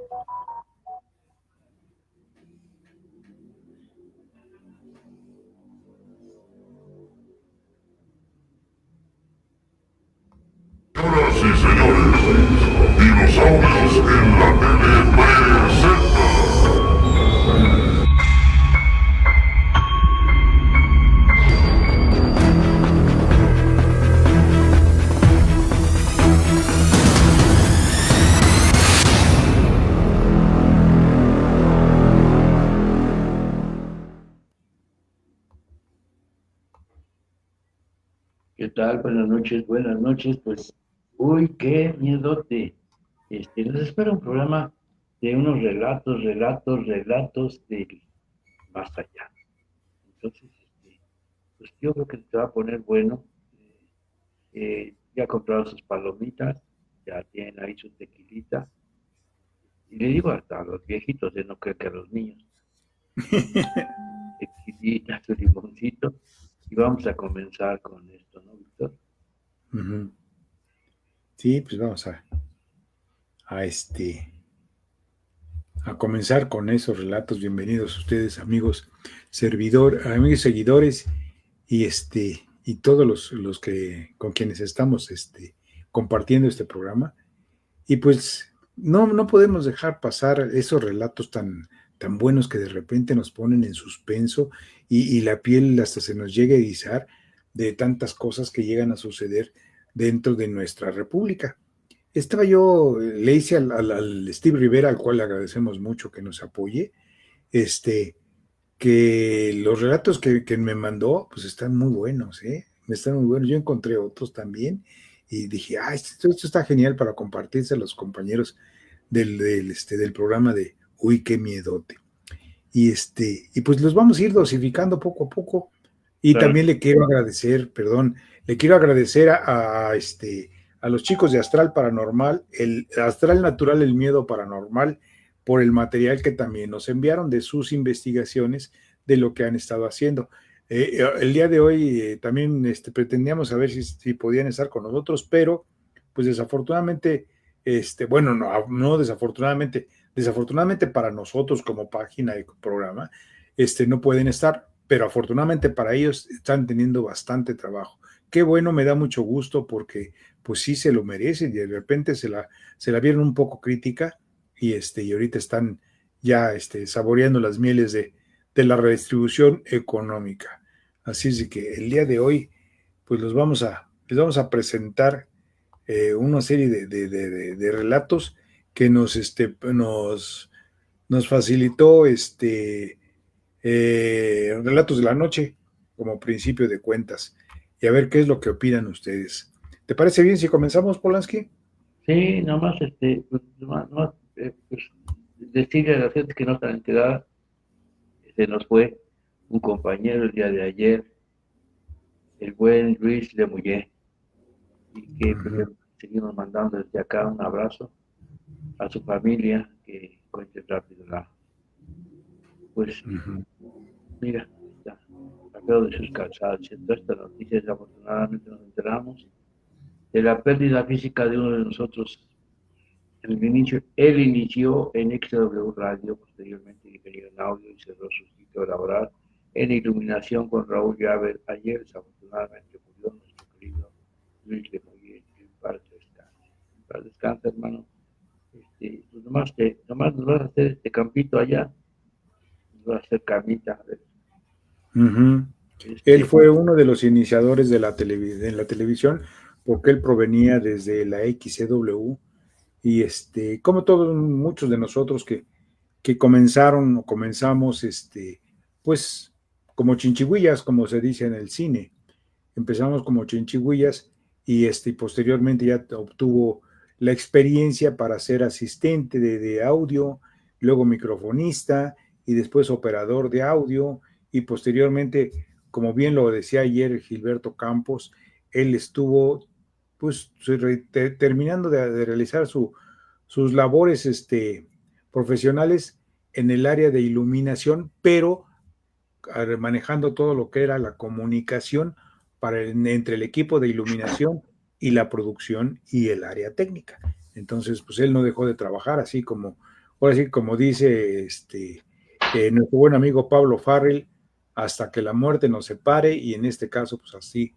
Señoras y señores, dinosaurios en la tele presenta. ¿Qué tal? Buenas noches, buenas noches. Pues, uy, qué miedote. Nos espera un programa de unos relatos del más allá. Entonces, pues yo creo que te va a poner bueno. Ya compraron sus palomitas, ya tienen ahí su tequilita. Y le digo hasta a los viejitos, no creo que a los niños. Tequilita, su limoncito. Y vamos a comenzar con esto, ¿no, Víctor? Uh-huh. Sí, pues vamos a comenzar con esos relatos. Bienvenidos ustedes, amigos, amigos y seguidores, y todos los que con quienes estamos compartiendo este programa. Y pues no podemos dejar pasar esos relatos tan buenos que de repente nos ponen en suspenso y la piel hasta se nos llega a erizar de tantas cosas que llegan a suceder dentro de nuestra república. Le hice al Steve Rivera, al cual le agradecemos mucho que nos apoye, que los relatos que me mandó, pues están muy buenos, están muy buenos. Yo encontré otros también y dije, esto está genial para compartirse a los compañeros del programa de Uy, qué miedote. Y pues los vamos a ir dosificando poco a poco. Y Claro. También le quiero agradecer a los chicos de Astral Paranormal, el Astral Natural, el Miedo Paranormal, por el material que también nos enviaron de sus investigaciones de lo que han estado haciendo. El día de hoy también pretendíamos saber si podían estar con nosotros, pero pues desafortunadamente, no desafortunadamente para nosotros como página y programa, no pueden estar, pero afortunadamente para ellos están teniendo bastante trabajo. Qué bueno, me da mucho gusto porque pues sí se lo merecen y de repente se la vieron un poco crítica y ahorita están ya saboreando las mieles de la redistribución económica. Así es de que el día de hoy pues les vamos a presentar una serie de relatos que nos facilitó Relatos de la Noche como principio de cuentas, y a ver qué es lo que opinan ustedes. ¿Te parece bien si comenzamos, Polanski? Sí, nomás, pues, pues, decirle a la gente que no están enteradas, se nos fue un compañero el día de ayer, el buen Luis Lemuyer, y que pues, le seguimos mandando desde acá un abrazo a su familia, que cuente rápido pues, mira, está peor de sus calzados. Esta noticia, desafortunadamente nos enteramos de la pérdida física de uno de nosotros. Él inició en XW Radio, posteriormente ingeniero en audio y cerró su sitio laboral en iluminación con Raúl Llaver. Ayer, desafortunadamente, murió nuestro querido Luis Lemoyer. En paz descanse. En paz descanse, hermano. Pues nomás nos vas a hacer este campito allá, nos vas a hacer camita. Él fue uno de los iniciadores de la televisión, porque él provenía desde la XCW y como todos muchos de nosotros que comenzamos pues como chinchigüillas, como se dice en el cine. Empezamos como chinchigüillas y posteriormente ya obtuvo la experiencia para ser asistente de audio, luego microfonista y después operador de audio, y posteriormente, como bien lo decía ayer Gilberto Campos, él estuvo pues terminando de realizar sus labores profesionales en el área de iluminación, pero manejando todo lo que era la comunicación entre el equipo de iluminación y la producción y el área técnica. Entonces, pues él no dejó de trabajar, así como ahora sí, como dice nuestro buen amigo Pablo Farrell, hasta que la muerte nos separe, y en este caso, pues así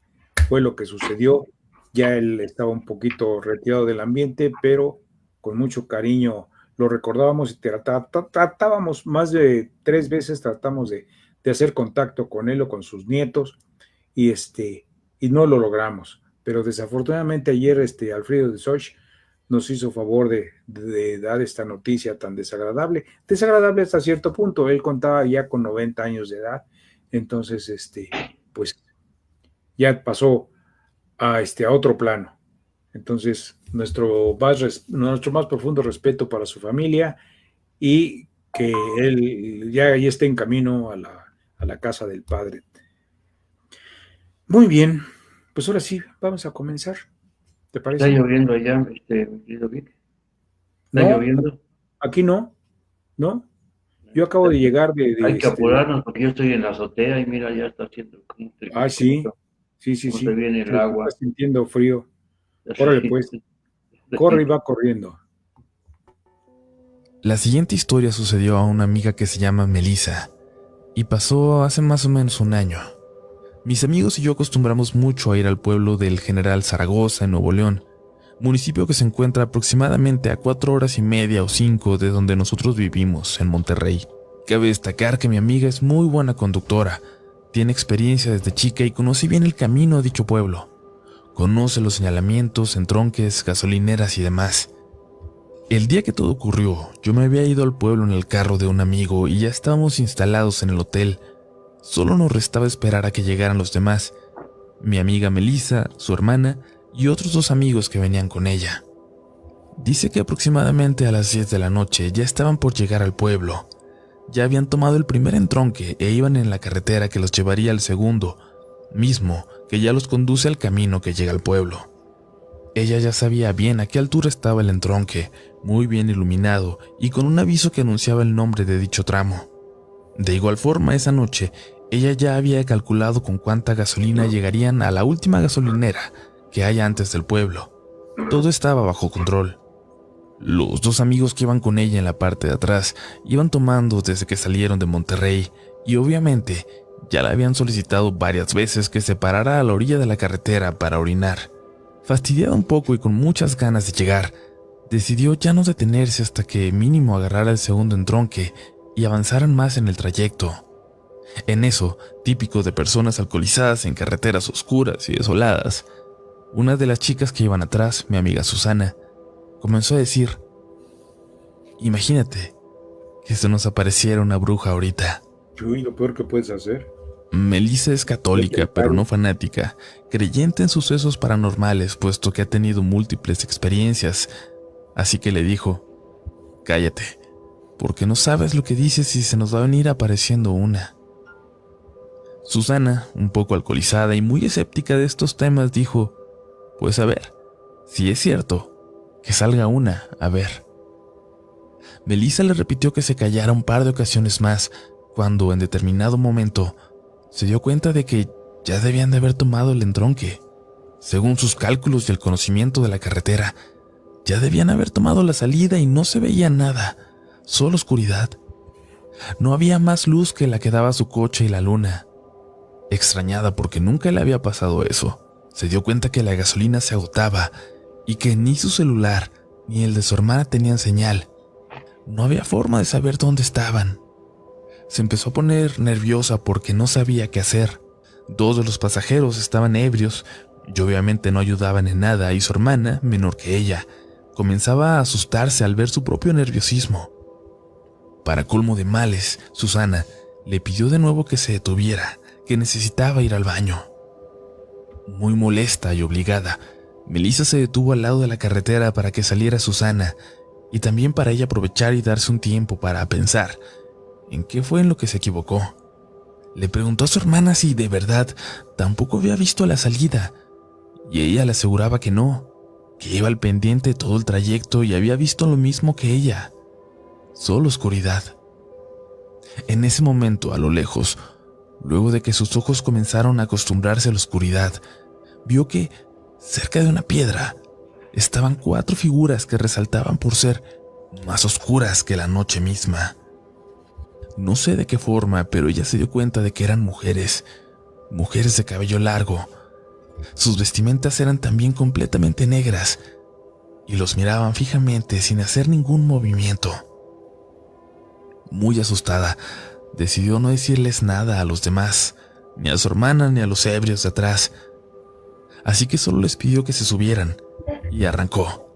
fue lo que sucedió. Ya él estaba un poquito retirado del ambiente, pero con mucho cariño lo recordábamos y tratábamos más de 3 veces, tratamos de hacer contacto con él o con sus nietos, y y no lo logramos. Pero desafortunadamente ayer Alfredo de Soch nos hizo favor de dar esta noticia tan desagradable hasta cierto punto. Él contaba ya con 90 años de edad, entonces pues ya pasó a otro plano. Entonces, nuestro más profundo respeto para su familia, y que él ya esté en camino a la casa del Padre. Muy bien, pues ahora sí, vamos a comenzar. ¿Te Está parece? lloviendo allá, mi querido Vic. Está No, lloviendo. aquí no, ¿no? Yo acabo de llegar Hay que apurarnos porque yo estoy en la azotea y mira, ya está haciendo como sí, sí, sí, cómo se sí. viene el agua. Estás sintiendo frío. Órale, pues, corre y va corriendo. La siguiente historia sucedió a una amiga que se llama Melissa y pasó hace más o menos un año. Mis amigos y yo acostumbramos mucho a ir al pueblo del General Zaragoza en Nuevo León, municipio que se encuentra aproximadamente a 4 horas y media o 5 de donde nosotros vivimos, en Monterrey. Cabe destacar que mi amiga es muy buena conductora, tiene experiencia desde chica y conoce bien el camino a dicho pueblo. Conoce los señalamientos, entronques, gasolineras y demás. El día que todo ocurrió, yo me había ido al pueblo en el carro de un amigo y ya estábamos instalados en el hotel. Solo nos restaba esperar a que llegaran los demás, mi amiga Melissa, su hermana y otros 2 amigos que venían con ella. Dice que aproximadamente a las 10 de la noche ya estaban por llegar al pueblo. Ya habían tomado el primer entronque e iban en la carretera que los llevaría al segundo, mismo que ya los conduce al camino que llega al pueblo. Ella ya sabía bien a qué altura estaba el entronque, muy bien iluminado y con un aviso que anunciaba el nombre de dicho tramo. De igual forma, esa noche, ella ya había calculado con cuánta gasolina llegarían a la última gasolinera que hay antes del pueblo. Todo estaba bajo control. Los 2 amigos que iban con ella en la parte de atrás iban tomando desde que salieron de Monterrey y obviamente ya la habían solicitado varias veces que se parara a la orilla de la carretera para orinar. Fastidiada un poco y con muchas ganas de llegar, decidió ya no detenerse hasta que mínimo agarrara el segundo entronque y avanzaran más en el trayecto. En eso, típico de personas alcoholizadas en carreteras oscuras y desoladas, una de las chicas que iban atrás, mi amiga Susana, comenzó a decir: imagínate que se nos apareciera una bruja ahorita. Uy, lo peor que puedes hacer. Melissa es católica, pero no fanática, creyente en sucesos paranormales, puesto que ha tenido múltiples experiencias, así que le dijo: cállate, porque no sabes lo que dices y se nos va a venir apareciendo una. Susana, un poco alcoholizada y muy escéptica de estos temas, dijo: pues a ver, si es cierto, que salga una, a ver. Melissa le repitió que se callara un par de ocasiones más, cuando en determinado momento se dio cuenta de que ya debían de haber tomado el entronque. Según sus cálculos y el conocimiento de la carretera, ya debían haber tomado la salida y no se veía nada, solo oscuridad. No había más luz que la que daba su coche y la luna. Extrañada porque nunca le había pasado eso, se dio cuenta que la gasolina se agotaba y que ni su celular ni el de su hermana tenían señal. No había forma de saber dónde estaban. Se empezó a poner nerviosa porque no sabía qué hacer. 2 de los pasajeros estaban ebrios y obviamente no ayudaban en nada, y su hermana, menor que ella, comenzaba a asustarse al ver su propio nerviosismo. Para colmo de males, Susana le pidió de nuevo que se detuviera, que necesitaba ir al baño. Muy molesta y obligada, Melissa se detuvo al lado de la carretera para que saliera Susana y también para ella aprovechar y darse un tiempo para pensar en qué fue en lo que se equivocó. Le preguntó a su hermana si de verdad tampoco había visto la salida, y ella le aseguraba que no, que iba al pendiente todo el trayecto y había visto lo mismo que ella, solo oscuridad. En ese momento, a lo lejos, luego de que sus ojos comenzaron a acostumbrarse a la oscuridad, vio que cerca de una piedra estaban 4 figuras que resaltaban por ser más oscuras que la noche misma. No sé de qué forma, pero ella se dio cuenta de que eran mujeres de cabello largo. Sus vestimentas eran también completamente negras y los miraban fijamente sin hacer ningún movimiento. Muy asustada, decidió no decirles nada a los demás, ni a su hermana ni a los ebrios de atrás. Así que solo les pidió que se subieran y arrancó.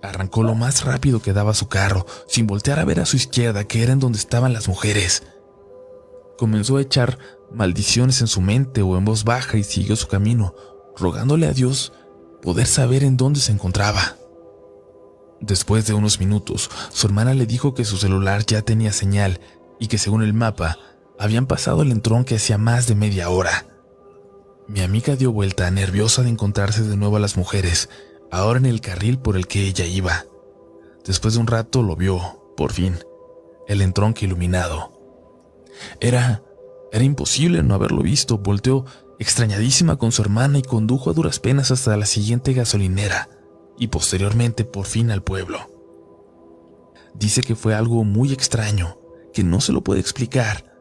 Arrancó lo más rápido que daba su carro, sin voltear a ver a su izquierda, que era en donde estaban las mujeres. Comenzó a echar maldiciones en su mente o en voz baja y siguió su camino, rogándole a Dios poder saber en dónde se encontraba. Después de unos minutos, su hermana le dijo que su celular ya tenía señal y que según el mapa, habían pasado el entronque hacía más de media hora. Mi amiga dio vuelta, nerviosa de encontrarse de nuevo a las mujeres, ahora en el carril por el que ella iba. Después de un rato lo vio, por fin, el entronque iluminado. Era imposible no haberlo visto. Volteó extrañadísima con su hermana y condujo a duras penas hasta la siguiente gasolinera y posteriormente por fin al pueblo. Dice que fue algo muy extraño, que no se lo puede explicar,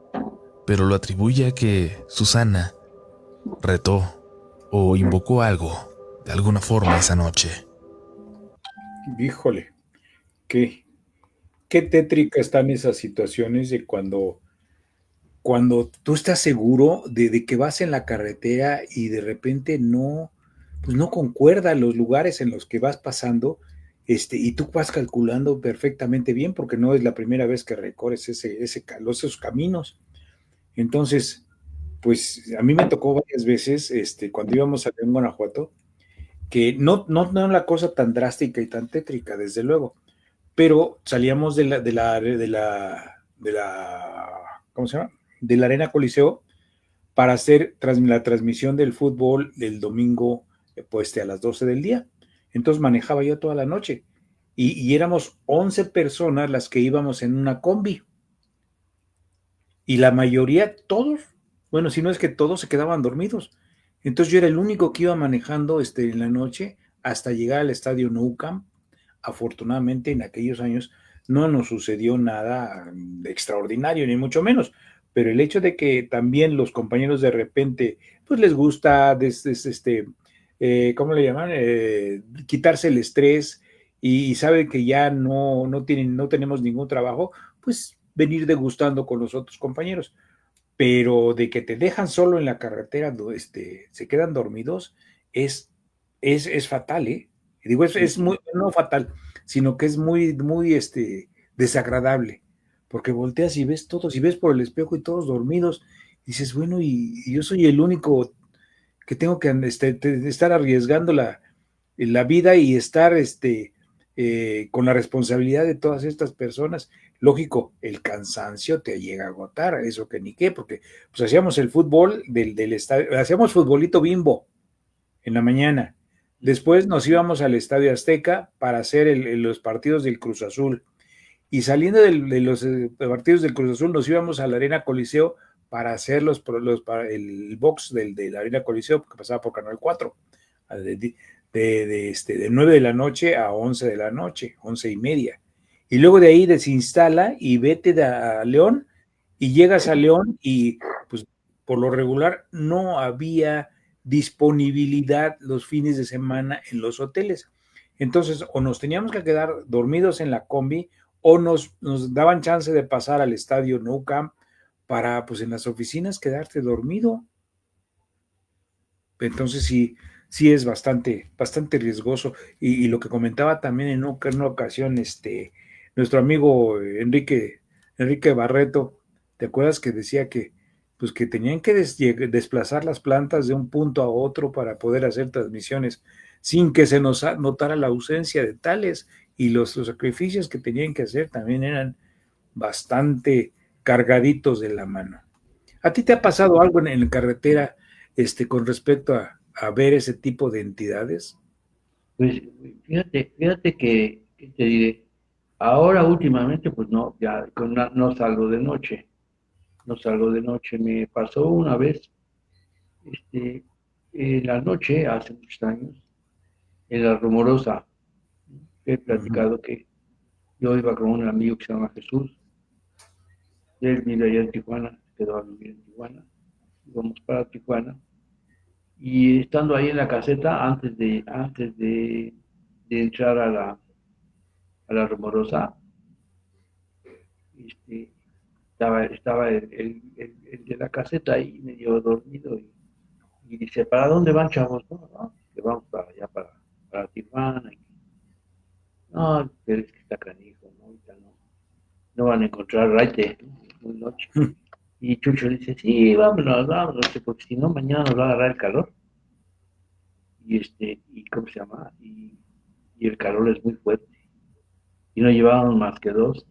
pero lo atribuye a que Susana retó o invocó algo de alguna forma esa noche. Híjole, qué tétrica están esas situaciones de cuando tú estás seguro de que vas en la carretera y de repente no, pues no concuerdan los lugares en los que vas pasando, y tú vas calculando perfectamente bien porque no es la primera vez que recorres esos caminos. Entonces, pues a mí me tocó varias veces, cuando íbamos a León, Guanajuato, que no la cosa tan drástica y tan tétrica, desde luego, pero salíamos ¿cómo se llama? De la Arena Coliseo para hacer la transmisión del fútbol del domingo, pues a las 12 del día. Entonces manejaba yo toda la noche y éramos 11 personas las que íbamos en una combi y la mayoría, todos, bueno, si no es que todos se quedaban dormidos. Entonces yo era el único que iba manejando en la noche hasta llegar al estadio Nou Camp. Afortunadamente en aquellos años no nos sucedió nada extraordinario, ni mucho menos, pero el hecho de que también los compañeros de repente, pues les gusta, ¿cómo le llaman? Quitarse el estrés y saben que ya no tenemos ningún trabajo, pues venir degustando con los otros compañeros. Pero de que te dejan solo en la carretera, se quedan dormidos, es fatal, ¿eh? Digo, es muy, no fatal, sino que es muy, desagradable, porque volteas y ves todos, y ves por el espejo y todos dormidos, y dices, bueno, y yo soy el único que tengo que estar arriesgando la vida y estar con la responsabilidad de todas estas personas. Lógico, el cansancio te llega a agotar, eso que ni qué, porque pues hacíamos el fútbol del estadio, hacíamos futbolito Bimbo en la mañana. Después nos íbamos al Estadio Azteca para hacer los partidos del Cruz Azul. Y saliendo de los partidos del Cruz Azul, nos íbamos a la Arena Coliseo para hacer para el box de la Arena Coliseo, que pasaba por Canal 4, de 9 de la noche a 11 de la noche, 11:30. Y luego de ahí desinstala y vete a León, y llegas a León y pues por lo regular no había disponibilidad los fines de semana en los hoteles. Entonces, o nos teníamos que quedar dormidos en la combi, o nos daban chance de pasar al estadio Nou Camp para, pues en las oficinas, quedarte dormido. Entonces sí es bastante riesgoso. Y lo que comentaba también en una ocasión, nuestro amigo Enrique Barreto, ¿te acuerdas que decía que pues que tenían que desplazar las plantas de un punto a otro para poder hacer transmisiones sin que se nos notara la ausencia de tales, y los sacrificios que tenían que hacer también eran bastante cargaditos de la mano? ¿A ti te ha pasado algo en la carretera con respecto a ver ese tipo de entidades? Pues fíjate que, ¿qué te diré? Ahora últimamente, pues no, ya no salgo de noche, no salgo de noche. Me pasó una vez, en la noche, hace muchos años, en la Rumorosa. He platicado que Yo iba con un amigo que se llama Jesús, él vive allá en Tijuana, se quedó a vivir en Tijuana, íbamos para Tijuana, y estando ahí en la caseta, antes de entrar a la Rumorosa, este, estaba el de la caseta ahí medio dormido y dice, ¿para dónde van, chavos? No, no, que vamos para allá, para Tijuana. No, pero es que está canijo, ¿no? Ahorita no van a encontrar raite, ¿no? Muy noche. Y Chucho dice, sí, vámonos, porque si no, mañana nos va a agarrar el calor. Y ¿cómo se llama? Y el calor es muy fuerte. Y no llevábamos más que dos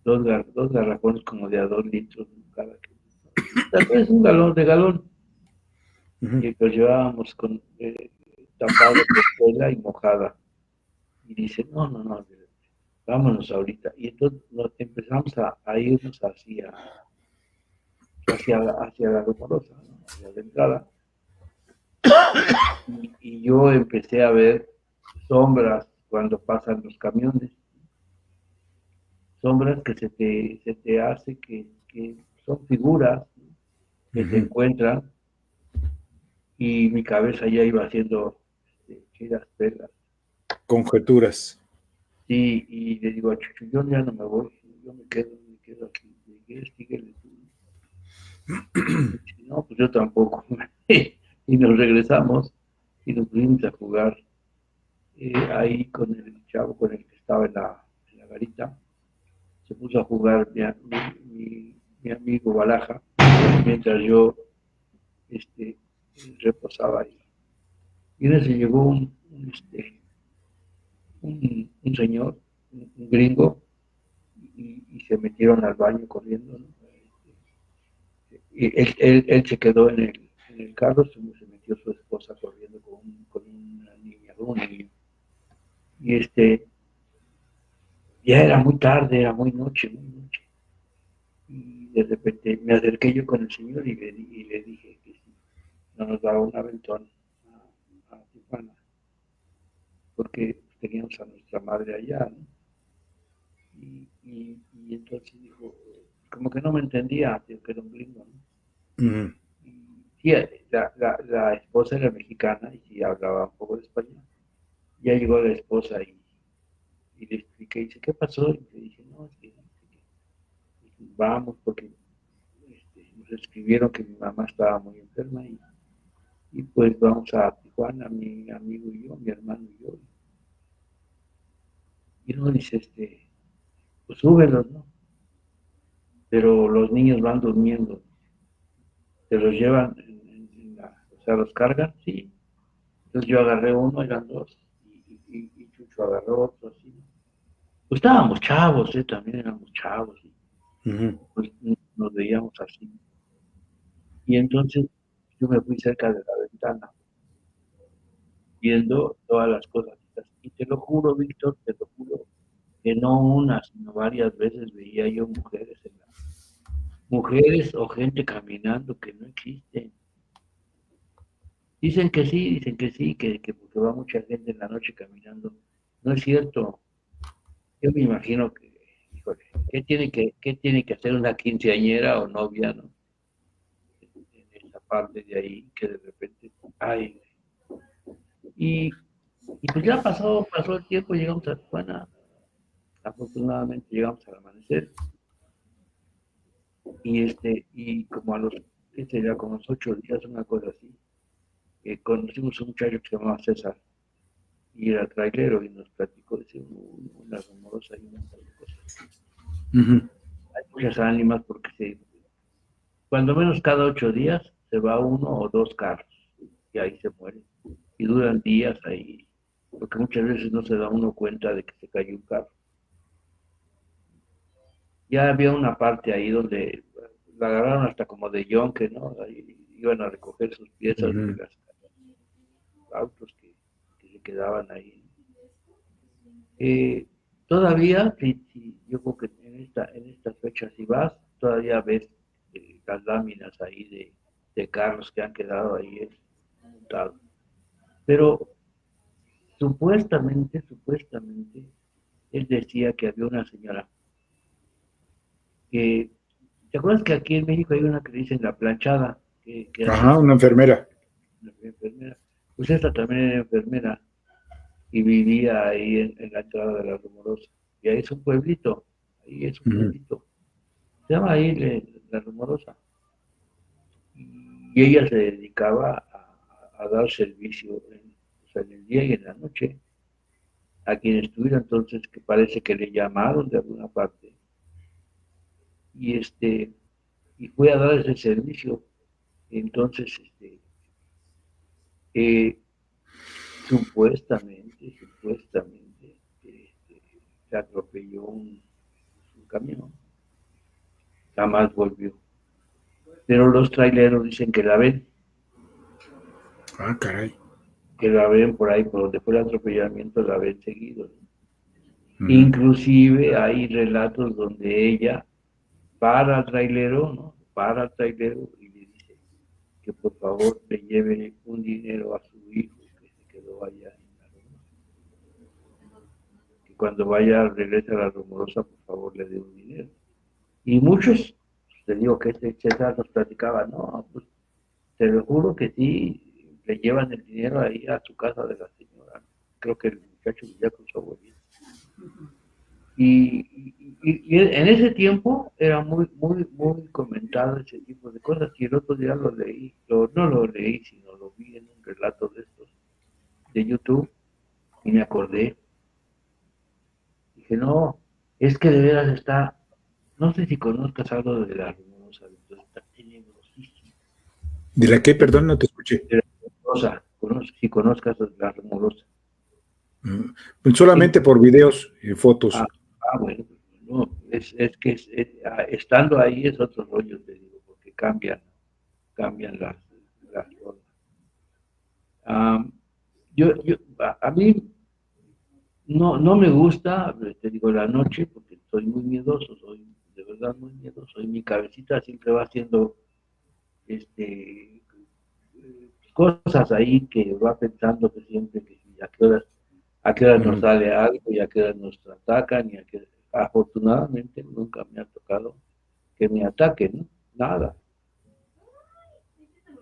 garrafones como de a 2 litros, ¿no? Cada que. Tal vez un galón de galón. Ujú. Y los llevábamos con tapado de tela y mojada. Y dice, no, vámonos ahorita. Y entonces empezamos a irnos hacia la Rumorosa, ¿no? Hacia la entrada. Y yo empecé a ver sombras cuando pasan los camiones, sombras que se te hace que son figuras, ¿no? Que se Ujú. encuentran y mi cabeza ya iba haciendo chidas pelas. Conjeturas. Sí, y le digo a Chucho, yo ya no me voy, yo me quedo aquí, síguele tú. Y dice, no, pues yo tampoco. Y nos regresamos y nos fuimos a jugar ahí con el chavo con el que estaba en la garita. Se puso a jugar mi amigo Balaja, mientras yo este, reposaba ahí. Y en ese llegó un señor, un gringo, y se metieron al baño corriendo, ¿no? Y él se quedó en el carro, se metió su esposa corriendo con una niña, con un niño. Y ya era muy tarde, era muy noche, muy noche. Y de repente me acerqué yo con el señor y le dije que si no nos daba un aventón a Tijuana, porque teníamos a nuestra madre allá, ¿no? Y entonces dijo, como que no me entendía, tío, que era un gringo, ¿no? Ujú. Y sí, la esposa era mexicana y sí hablaba un poco de español. Ya llegó la esposa y le expliqué, y dice, ¿qué pasó? Y le dije, no, es que vamos, porque nos escribieron que mi mamá estaba muy enferma y pues vamos a Tijuana, mi amigo y yo, mi hermano y yo. Y uno dice, pues súbelos, ¿no? Pero los niños van durmiendo, se los llevan o sea, los cargan, sí. Entonces yo agarré uno, eran dos, y Chucho agarró otro, así. Pues estábamos chavos, también éramos chavos, y Ujú. pues nos veíamos así. Y entonces yo me fui cerca de la ventana, viendo todas las cosas. Y te lo juro, Víctor, te lo juro, que no una, sino varias veces veía yo mujeres o gente caminando que no existen. Dicen que sí, que porque va mucha gente en la noche caminando. No es cierto. Yo me imagino que, híjole, ¿qué tiene que hacer una quinceañera o novia, ¿no? En esa parte de ahí que de repente, ay, y pues ya pasó el tiempo, llegamos a Tijuana, afortunadamente llegamos al amanecer, y como a los, ¿qué sería? Como los 8 días, una cosa así, conocimos a un muchacho que se llamaba César, y era trailero, y nos platicó, dice, una rumorosa y un montón de cosas. Ujú. Hay muchas ánimas porque cuando menos cada 8 días se va uno o dos carros, y ahí se mueren, y duran días ahí, porque muchas veces no se da uno cuenta de que se cayó un carro. Ya había una parte ahí donde la agarraron hasta como de yonque, ¿no? Ahí iban a recoger sus piezas de Ujú. los autos que se quedaban ahí. Eh, Todavía, yo creo que en estas fechas, si vas, todavía ves las láminas ahí de carros que han quedado ahí montados. Pero supuestamente, él decía que había una señora que, ¿te acuerdas que aquí en México hay una que le dicen la planchada? Que Ajá, hace una enfermera. una enfermera. Pues esta también era enfermera y vivía ahí en la entrada de la Rumorosa. Y ahí es un pueblito, ahí es un Ujú. pueblito. Se llama ahí la Rumorosa. Y ella se dedicaba a dar servicio o sea, en el día y en la noche a quien estuviera. Entonces, que parece que le llamaron de alguna parte y y fue a dar ese servicio. Entonces, eh, supuestamente, se atropelló un camión, jamás volvió. Pero los traileros dicen Ah, caray. que la ven por ahí, por donde fue el atropellamiento, la ven seguido, ¿no? Ujú. Inclusive hay relatos donde ella para al trailero, ¿no? Para al trailero y le dice que por favor le lleve un dinero a su hijo que se quedó allá en la Rumorosa. Que cuando vaya, regrese a la Rumorosa, por favor le dé un dinero. Y muchos, te digo que César nos platicaba, no, pues te lo juro que sí, le llevan el dinero ahí a su casa de la señora. Creo que el muchacho vivía con su abuelita. Y en ese tiempo era muy comentado ese tipo de cosas. Y el otro día lo leí, no lo leí, sino lo vi en un relato de estos de YouTube y me acordé. Dije, no, es que de veras está, no sé si conozcas algo de la Rumorosa, entonces está tenebrosísimo. ¿De la qué? Perdón, no te escuché. De la Rumorosa, si conozcas la Rumorosa. Pues Sí. solamente por videos y fotos. Ah, bueno, no, es que estando ahí es otro rollo, te digo, porque cambian las formas. Um, a mí no me gusta, te digo, la noche, porque soy muy miedoso, soy de verdad muy miedoso, y mi cabecita siempre va haciendo cosas ahí que va pensando que siempre que si a qué horas nos Ujú. sale algo y a qué horas nos atacan y a qué afortunadamente nunca me ha tocado que me ataquen, ¿no? Nada,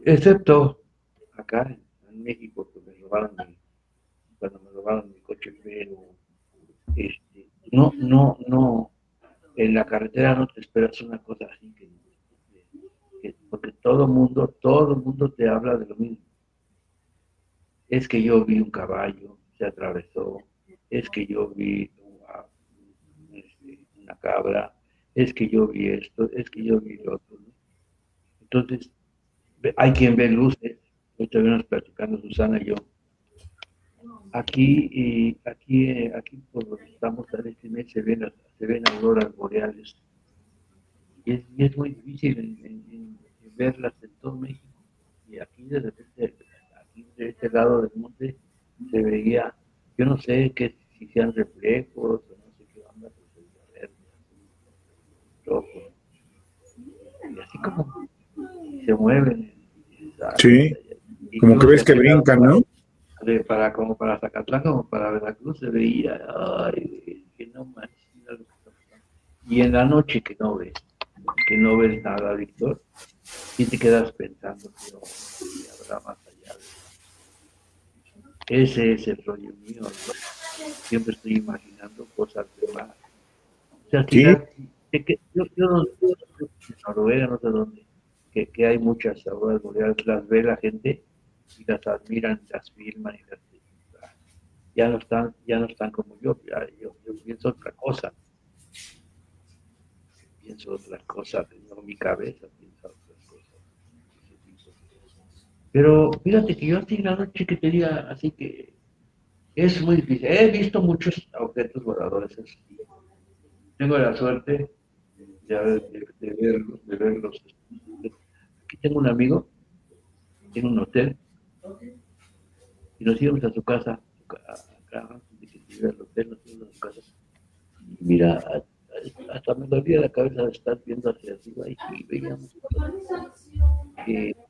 excepto acá en México que cuando me robaron mi coche, pero no, en la carretera no te esperas una cosa así porque todo el mundo te habla de lo mismo. Es que yo vi un caballo, se atravesó, es que yo vi una cabra, es que yo vi esto, es que yo vi lo otro, ¿no? Entonces, hay quien ve luces, hoy estuvimos platicando Susana y yo, aquí por donde estamos en este mes se ven auroras boreales y es muy difícil en verlas en todo México. Y aquí de repente, aquí de este lado del monte se veía, yo no sé si sean reflejos o no sé qué onda, pero se veía verde, así, rojo, y así como se mueven, y dices, Sí, como que incluso ves que aquel lado brincan, ¿no? como para Zacatlán, como para Veracruz, se veía, ay, que no manches, mira lo que está pasando. Y en la noche que no ves nada, Víctor, y te quedas pensando que habrá más allá de eso. Ese es el rollo mío, ¿no? Siempre estoy imaginando cosas de más. O sea, si Sí, yo no sé, en Noruega, no sé dónde, que hay muchas auroras boreales, las ve la gente y las admiran, las filman y ya no están como yo pienso otra cosa, no mi cabeza piensa otras cosas. Pero fíjate que yo así en la noche que te diga, así que es muy difícil. He visto muchos objetos voladores, eso sí. Tengo la suerte de verlos. Aquí tengo un amigo, tiene un hotel, y nos íbamos a su casa, acá, antes de que se iba al hotel, nos íbamos a su casa. Y mira, hasta me dolía la cabeza de estar viendo hacia arriba y sí, veíamos cosas.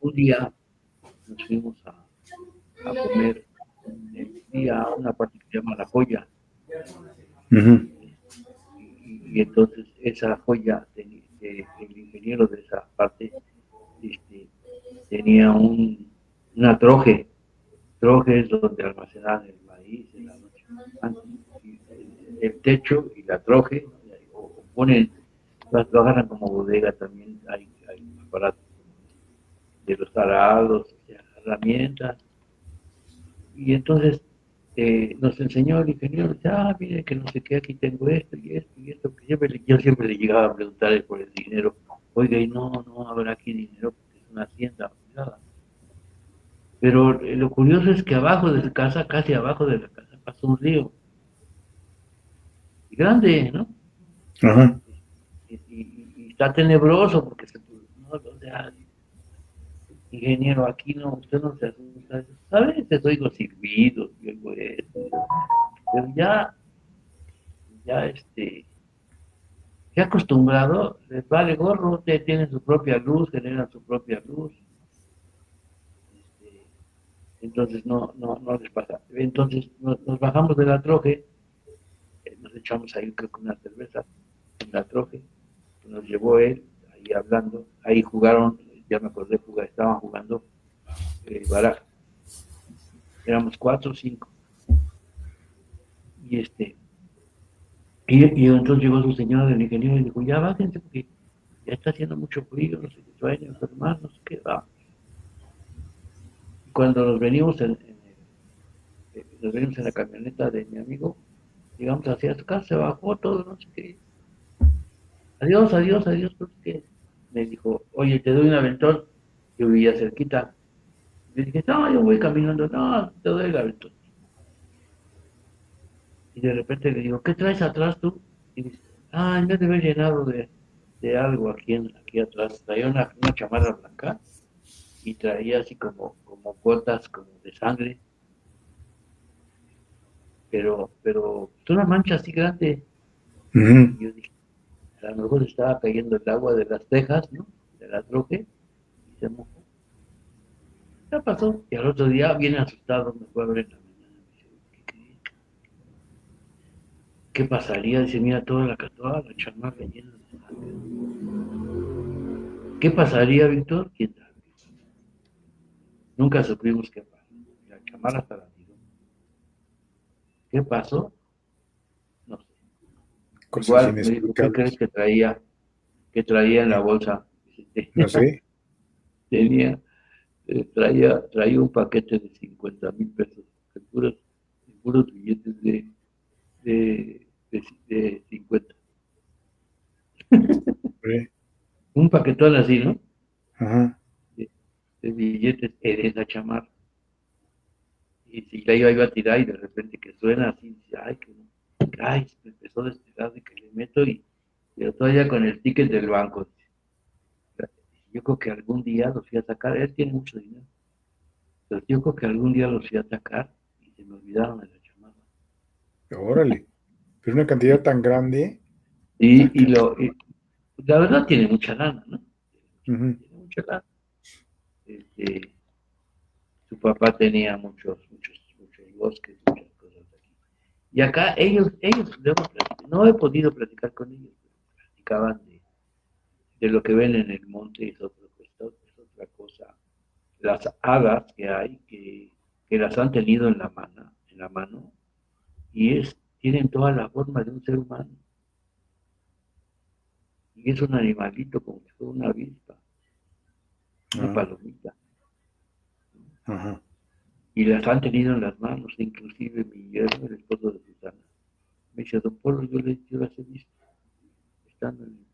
Un día nos fuimos a comer a una parte que se llama La Joya, Ujú. Y entonces esa joya, el ingeniero de esa parte, tenía una troje. Troje es donde almacenaban el maíz en la noche antes. Y el techo y la troje, o ponen, lo agarran como bodega también, hay aparatos de los arados, herramientas. Y entonces nos enseñó el ingeniero, dice, mire que no sé qué, aquí tengo esto y esto y esto, que yo siempre le llegaba a preguntar por el dinero, oiga, y no habrá aquí dinero porque es una hacienda privada. Pero lo curioso es que abajo de su casa, casi abajo de la casa, pasó un río, y grande, ¿no? Ajá. Y está tenebroso porque no, o sea, ingeniero, aquí no, usted no se asusta. A veces oigo silbidos y oigo esto, pero ya se ha acostumbrado, les vale gorro, tienen su propia luz, generan su propia luz, este, entonces no les pasa. Entonces nos bajamos de la troje, nos echamos ahí creo que una cerveza en la troje, que nos llevó él, ahí hablando, ahí jugaron, ya me acordé, estaban jugando baraja, éramos 4 o 5, y y entonces llegó su señora del ingeniero y dijo, ya bájense porque ya está haciendo mucho frío, no sé qué, sueño, enfermar, no sé qué, va. Y cuando nos venimos en la camioneta de mi amigo, llegamos hacia su casa, se bajó todo, no sé qué. Adiós, adiós, adiós, no sé qué. Me dijo, oye, te doy un aventón. Yo vivía cerquita. Le dije, no, yo voy caminando, no, te doy el aventón. Y de repente le digo, ¿qué traes atrás tú? Y dice, me debe haber llenado de algo aquí atrás. Traía una chamarra blanca y traía así como gotas como de sangre, pero una mancha así grande. Ujú. Y yo dije, a lo mejor estaba cayendo el agua de las tejas, ¿no? De la troje, y se mojó. Ya pasó. Y al otro día, bien asustado, me fue a ver en la mañana. Me dice, ¿qué pasaría? Dice, mira, toda la chamarra llena de sangre. ¿Qué pasaría, Víctor? ¿Quién sabe? Nunca supimos qué pasó. La chamarra hasta la tiró. ¿Qué pasó? No sé. Cosas Igual me dijo, ¿qué crees inexplicables. que traía en la bolsa? Dice, No sé. tenía, traía un paquete de 50,000 pesos, en puros billetes de 50. Sí. Un paquetón así, ¿no? Ajá. De, de billetes en esa chamarra. Y si ya iba a tirar y de repente que suena así, dice, ay, me empezó a despegar de que le meto pero todavía con el ticket del banco. Yo creo que algún día los fui a sacar, él tiene mucho dinero, pero yo creo que algún día los fui a sacar y se me olvidaron de la chamarra. Órale. Pero una cantidad tan grande. Está La verdad tiene mucha lana, ¿no? Ujú. Tiene mucha lana. Este, Su papá tenía muchos bosques, muchas cosas aquí. Y acá ellos luego no he podido platicar con ellos, pero platicaban de lo que ven en el monte, es otra cosa. Las hadas que hay, que las han tenido en la mano, y tienen toda la forma de un ser humano. Y es un animalito como si fuera una avispa, una Ah, palomita. ajá. Y las han tenido en las manos, inclusive mi yerno, el esposo de Susana. Me dice, don Polo, yo las he visto estando en el monte.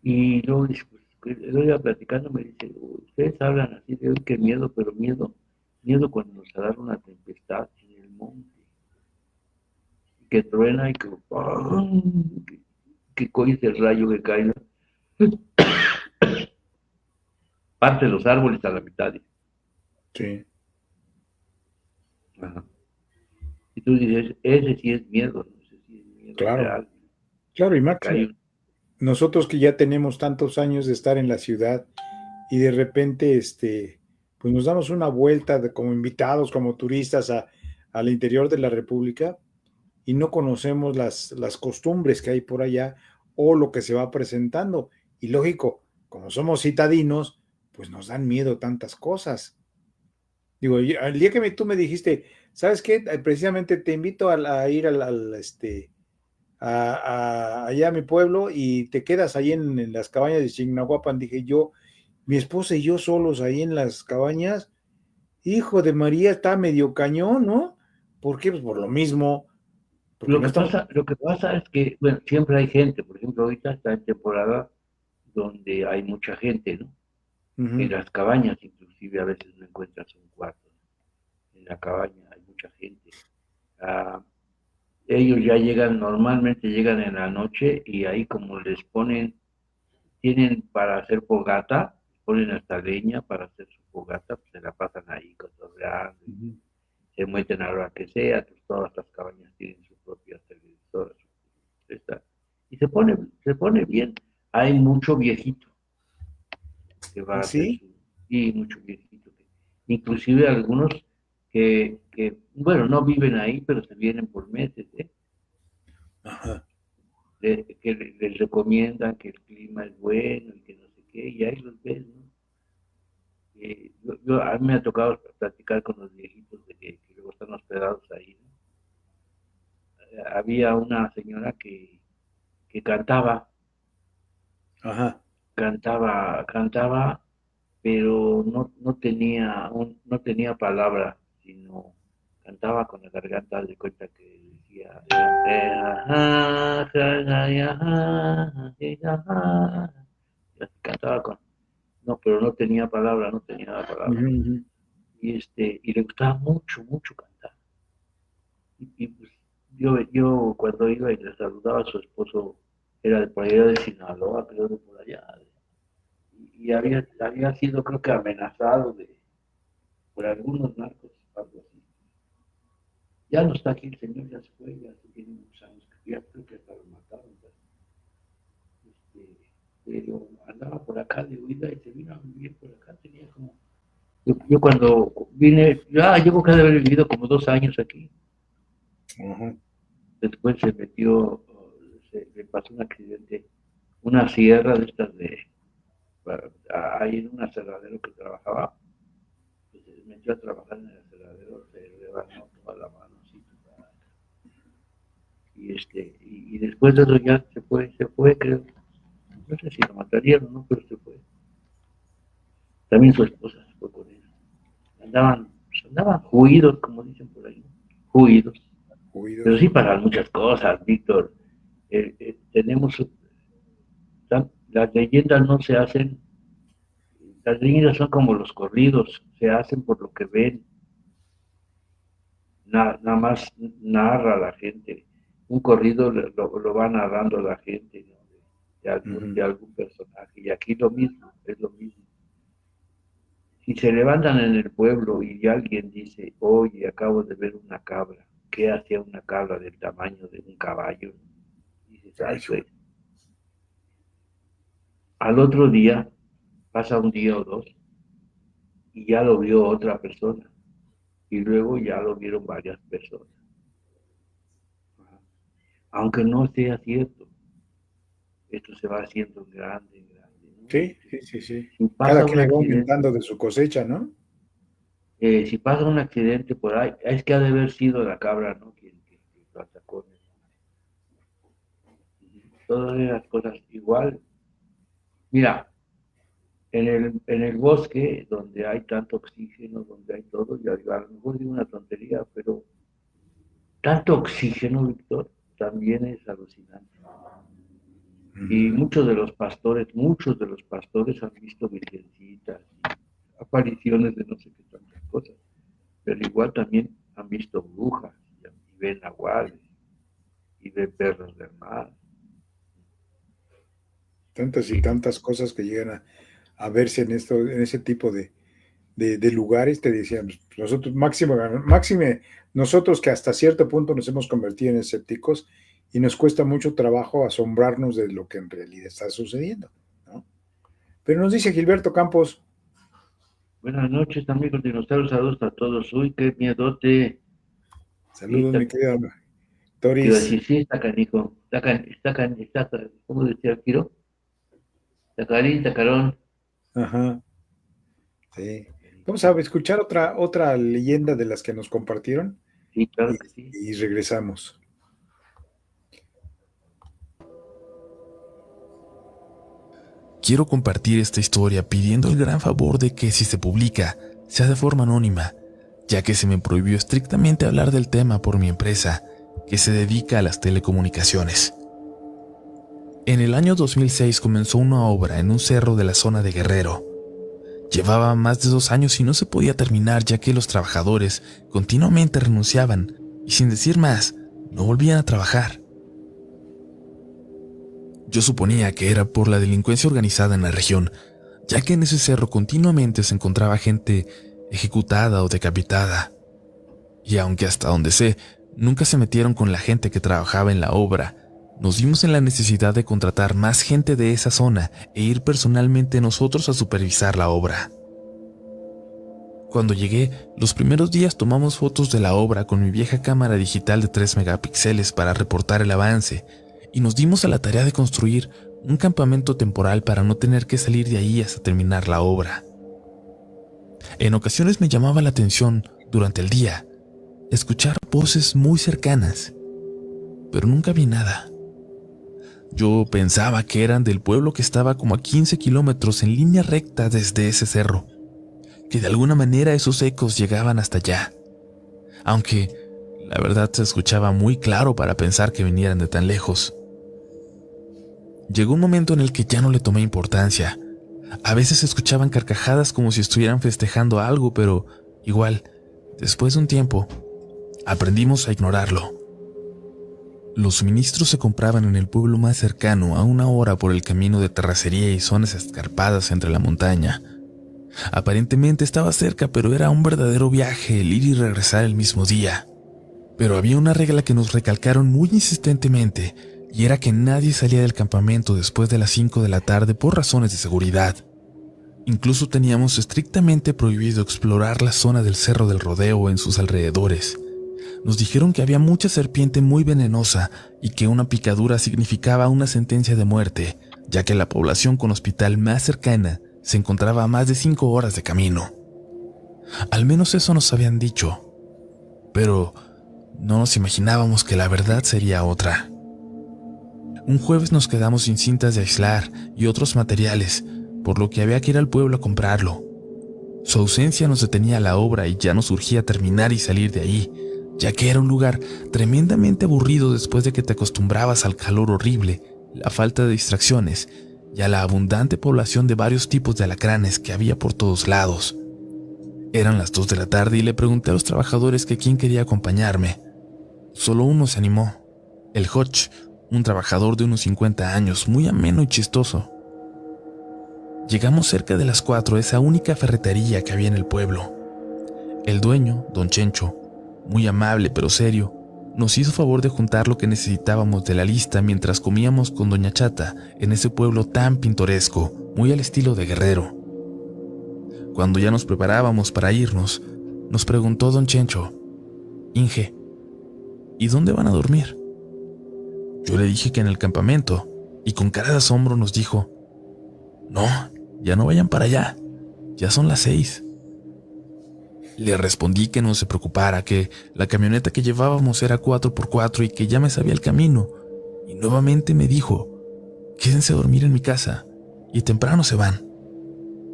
Y luego dice, pues, lo iba platicando, me dice, ustedes hablan así de hoy, qué miedo, pero miedo cuando nos agarra una tempestad en el monte, que truena y que coge ese rayo que cae, ¿no? Parte los árboles a la mitad. Sí. Ajá. Y tú dices, ese sí es miedo, ¿no? Ese sí es miedo Claro. real. Claro, y Que máximo. cae Nosotros que ya tenemos tantos años de estar en la ciudad y de repente, pues nos damos una vuelta como invitados, como turistas al interior de la República, y no conocemos las costumbres que hay por allá o lo que se va presentando. Y lógico, como somos citadinos, pues nos dan miedo tantas cosas. Digo, el día que tú me dijiste, ¿sabes qué? Precisamente te invito a ir allá a mi pueblo y te quedas ahí en las cabañas de Chignahuapan, dije yo, mi esposa y yo solos ahí en las cabañas, hijo de María, está medio cañón, ¿no? ¿Por qué? Pues por lo mismo, porque no estamos... Lo que pasa es que, bueno, siempre hay gente, por ejemplo, ahorita está en temporada donde hay mucha gente, ¿no? En Ujú. las cabañas, inclusive, a veces no encuentras un cuarto. En la cabaña hay mucha gente. Ah, ellos ya llegan, normalmente llegan en la noche y ahí como les ponen, tienen para hacer fogata, ponen hasta leña para hacer su fogata, pues se la pasan ahí cotorreando, Ujú. se meten a la hora que sea, pues todas las cabañas tienen su propia televisora, y se pone bien. Hay mucho viejito que va a hacer ¿Así? su, y mucho viejito, inclusive algunos bueno, no viven ahí, pero se vienen por meses, ¿eh? Ajá. Que les recomiendan que el clima es bueno y que no sé qué, y ahí los ves, ¿no? A mí me ha tocado platicar con los viejitos que luego están hospedados ahí, ¿no? Había una señora que Ajá. cantaba, pero no tenía palabra, sino cantaba con la garganta de cuenta que decía, cantaba no, pero no tenía palabra, no tenía la palabra. Ujú, ujú. Y le gustaba mucho, mucho cantar. Pues yo cuando iba y le saludaba a su esposo, era de por allá de Sinaloa, creo de por allá, y había sido creo que amenazado por algunos narcos, algo así. Ya no está aquí el señor, ya se fue, ya tiene muchos años, ya creo que hasta lo mataron. Este, pero andaba por acá de huida y se vino a vivir por acá, tenía como... Yo cuando vine, ya llevo que de haber vivido como 2 años aquí. Ajá. Después le pasó un accidente, una sierra de estas ahí en un aserradero que trabajaba, pues se metió a trabajar en el aserradero, se le rebanó toda la mano así, y después de eso ya se fue, creo, no sé si lo matarían o no, pero se fue. También su esposa se fue con él. Andaban juidos, como dicen por ahí, juidos. Pero Cuidos. sí pasan muchas cosas, Víctor. Tenemos, las leyendas no se hacen, las leyendas son como los corridos, se hacen por lo que ven, nada más narra la gente. Un corrido lo va narrando la gente, ¿no? Ujú. De algún personaje. Y aquí lo mismo, es lo mismo. Si se levantan en el pueblo y alguien dice, oye, acabo de ver una cabra, ¿qué hacía una cabra del tamaño de un caballo? Dices, Ay, ay, pues. Al otro día, pasa un día o dos, y ya lo vio otra persona, y luego ya lo vieron varias personas. Aunque no sea cierto, esto se va haciendo grande, grande, ¿no? sí, sí, sí, sí. Si Cada pasa un quien le va accidente, aumentando de su cosecha, ¿no? si pasa un accidente por ahí, es que ha de haber sido la cabra, ¿no? Quien lo atacó. Todas esas cosas igual. Mira, en el bosque, donde hay tanto oxígeno, donde hay todo, y a lo mejor digo una tontería, pero tanto oxígeno, Víctor, también es alucinante. Y Ujú. muchos de los pastores han visto virgencitas, apariciones de no sé qué tantas cosas, pero igual también han visto brujas, y ven nahuales, y ven perros del mar. Tantas y Y, tantas cosas que llegan a verse en ese tipo de lugares, te decíamos, nosotros, máxime, nosotros que hasta cierto punto nos hemos convertido en escépticos y nos cuesta mucho trabajo asombrarnos de lo que en realidad está sucediendo, ¿no? Pero nos dice Gilberto Campos, buenas noches, amigos dinosaurios, saludos a todos. Uy, qué miedote. saludos Ahorita mi querido Quiero Toris. decir, sí, está canijo. ¿Cómo decía Kiro? Tacarín, tacarón. Ajá, sí. Vamos a escuchar otra leyenda de las que nos compartieron Sí, claro y, que sí. y regresamos. Quiero compartir esta historia pidiendo el gran favor de que si se publica, sea de forma anónima, ya que se me prohibió estrictamente hablar del tema por mi empresa, que se dedica a las telecomunicaciones. En el año 2006 comenzó una obra en un cerro de la zona de Guerrero. Llevaba más de 2 años y no se podía terminar ya que los trabajadores continuamente renunciaban y sin decir más, no volvían a trabajar. Yo suponía que era por la delincuencia organizada en la región, ya que en ese cerro continuamente se encontraba gente ejecutada o decapitada. Y aunque hasta donde sé, nunca se metieron con la gente que trabajaba en la obra, nos vimos en la necesidad de contratar más gente de esa zona e ir personalmente nosotros a supervisar la obra. Cuando llegué, los primeros días tomamos fotos de la obra con mi vieja cámara digital de 3 megapíxeles para reportar el avance, y nos dimos a la tarea de construir un campamento temporal para no tener que salir de ahí hasta terminar la obra. En ocasiones me llamaba la atención, durante el día, escuchar voces muy cercanas, pero nunca vi nada. Yo pensaba que eran del pueblo que estaba como a 15 kilómetros en línea recta desde ese cerro, que de alguna manera esos ecos llegaban hasta allá, aunque la verdad se escuchaba muy claro para pensar que vinieran de tan lejos. Llegó un momento en el que ya no le tomé importancia. A veces se escuchaban carcajadas como si estuvieran festejando algo, pero igual, después de un tiempo, aprendimos a ignorarlo. Los suministros se compraban en el pueblo más cercano, a 1 hora por el camino de terracería y zonas escarpadas entre la montaña. Aparentemente estaba cerca, pero era un verdadero viaje el ir y regresar el mismo día. Pero había una regla que nos recalcaron muy insistentemente, y era que nadie salía del campamento después de las 5 de la tarde por razones de seguridad. Incluso teníamos estrictamente prohibido explorar la zona del Cerro del Rodeo en sus alrededores. Nos dijeron que había mucha serpiente muy venenosa y que una picadura significaba una sentencia de muerte, ya que la población con hospital más cercana se encontraba a más de 5 horas de camino. Al menos eso nos habían dicho, pero no nos imaginábamos que la verdad sería otra. Un jueves nos quedamos sin cintas de aislar y otros materiales, por lo que había que ir al pueblo a comprarlo. Su ausencia nos detenía la obra y ya nos urgía terminar y salir de ahí, ya que era un lugar tremendamente aburrido después de que te acostumbrabas al calor horrible, la falta de distracciones y a la abundante población de varios tipos de alacranes que había por todos lados. Eran las 2 de la tarde y le pregunté a los trabajadores que quién quería acompañarme. Solo uno se animó, el Hodge, un trabajador de unos 50 años, muy ameno y chistoso. Llegamos cerca de las 4 a esa única ferretería que había en el pueblo. El dueño, don Chencho, muy amable pero serio, nos hizo favor de juntar lo que necesitábamos de la lista mientras comíamos con doña Chata en ese pueblo tan pintoresco, muy al estilo de Guerrero. Cuando ya nos preparábamos para irnos, nos preguntó don Chencho: Inge, ¿y dónde van a dormir? Yo le dije que en el campamento, y con cara de asombro nos dijo: No, ya no vayan para allá, ya son las 6. Le respondí que no se preocupara, que la camioneta que llevábamos era 4x4 y que ya me sabía el camino, y nuevamente me dijo: Quédense a dormir en mi casa, y temprano se van.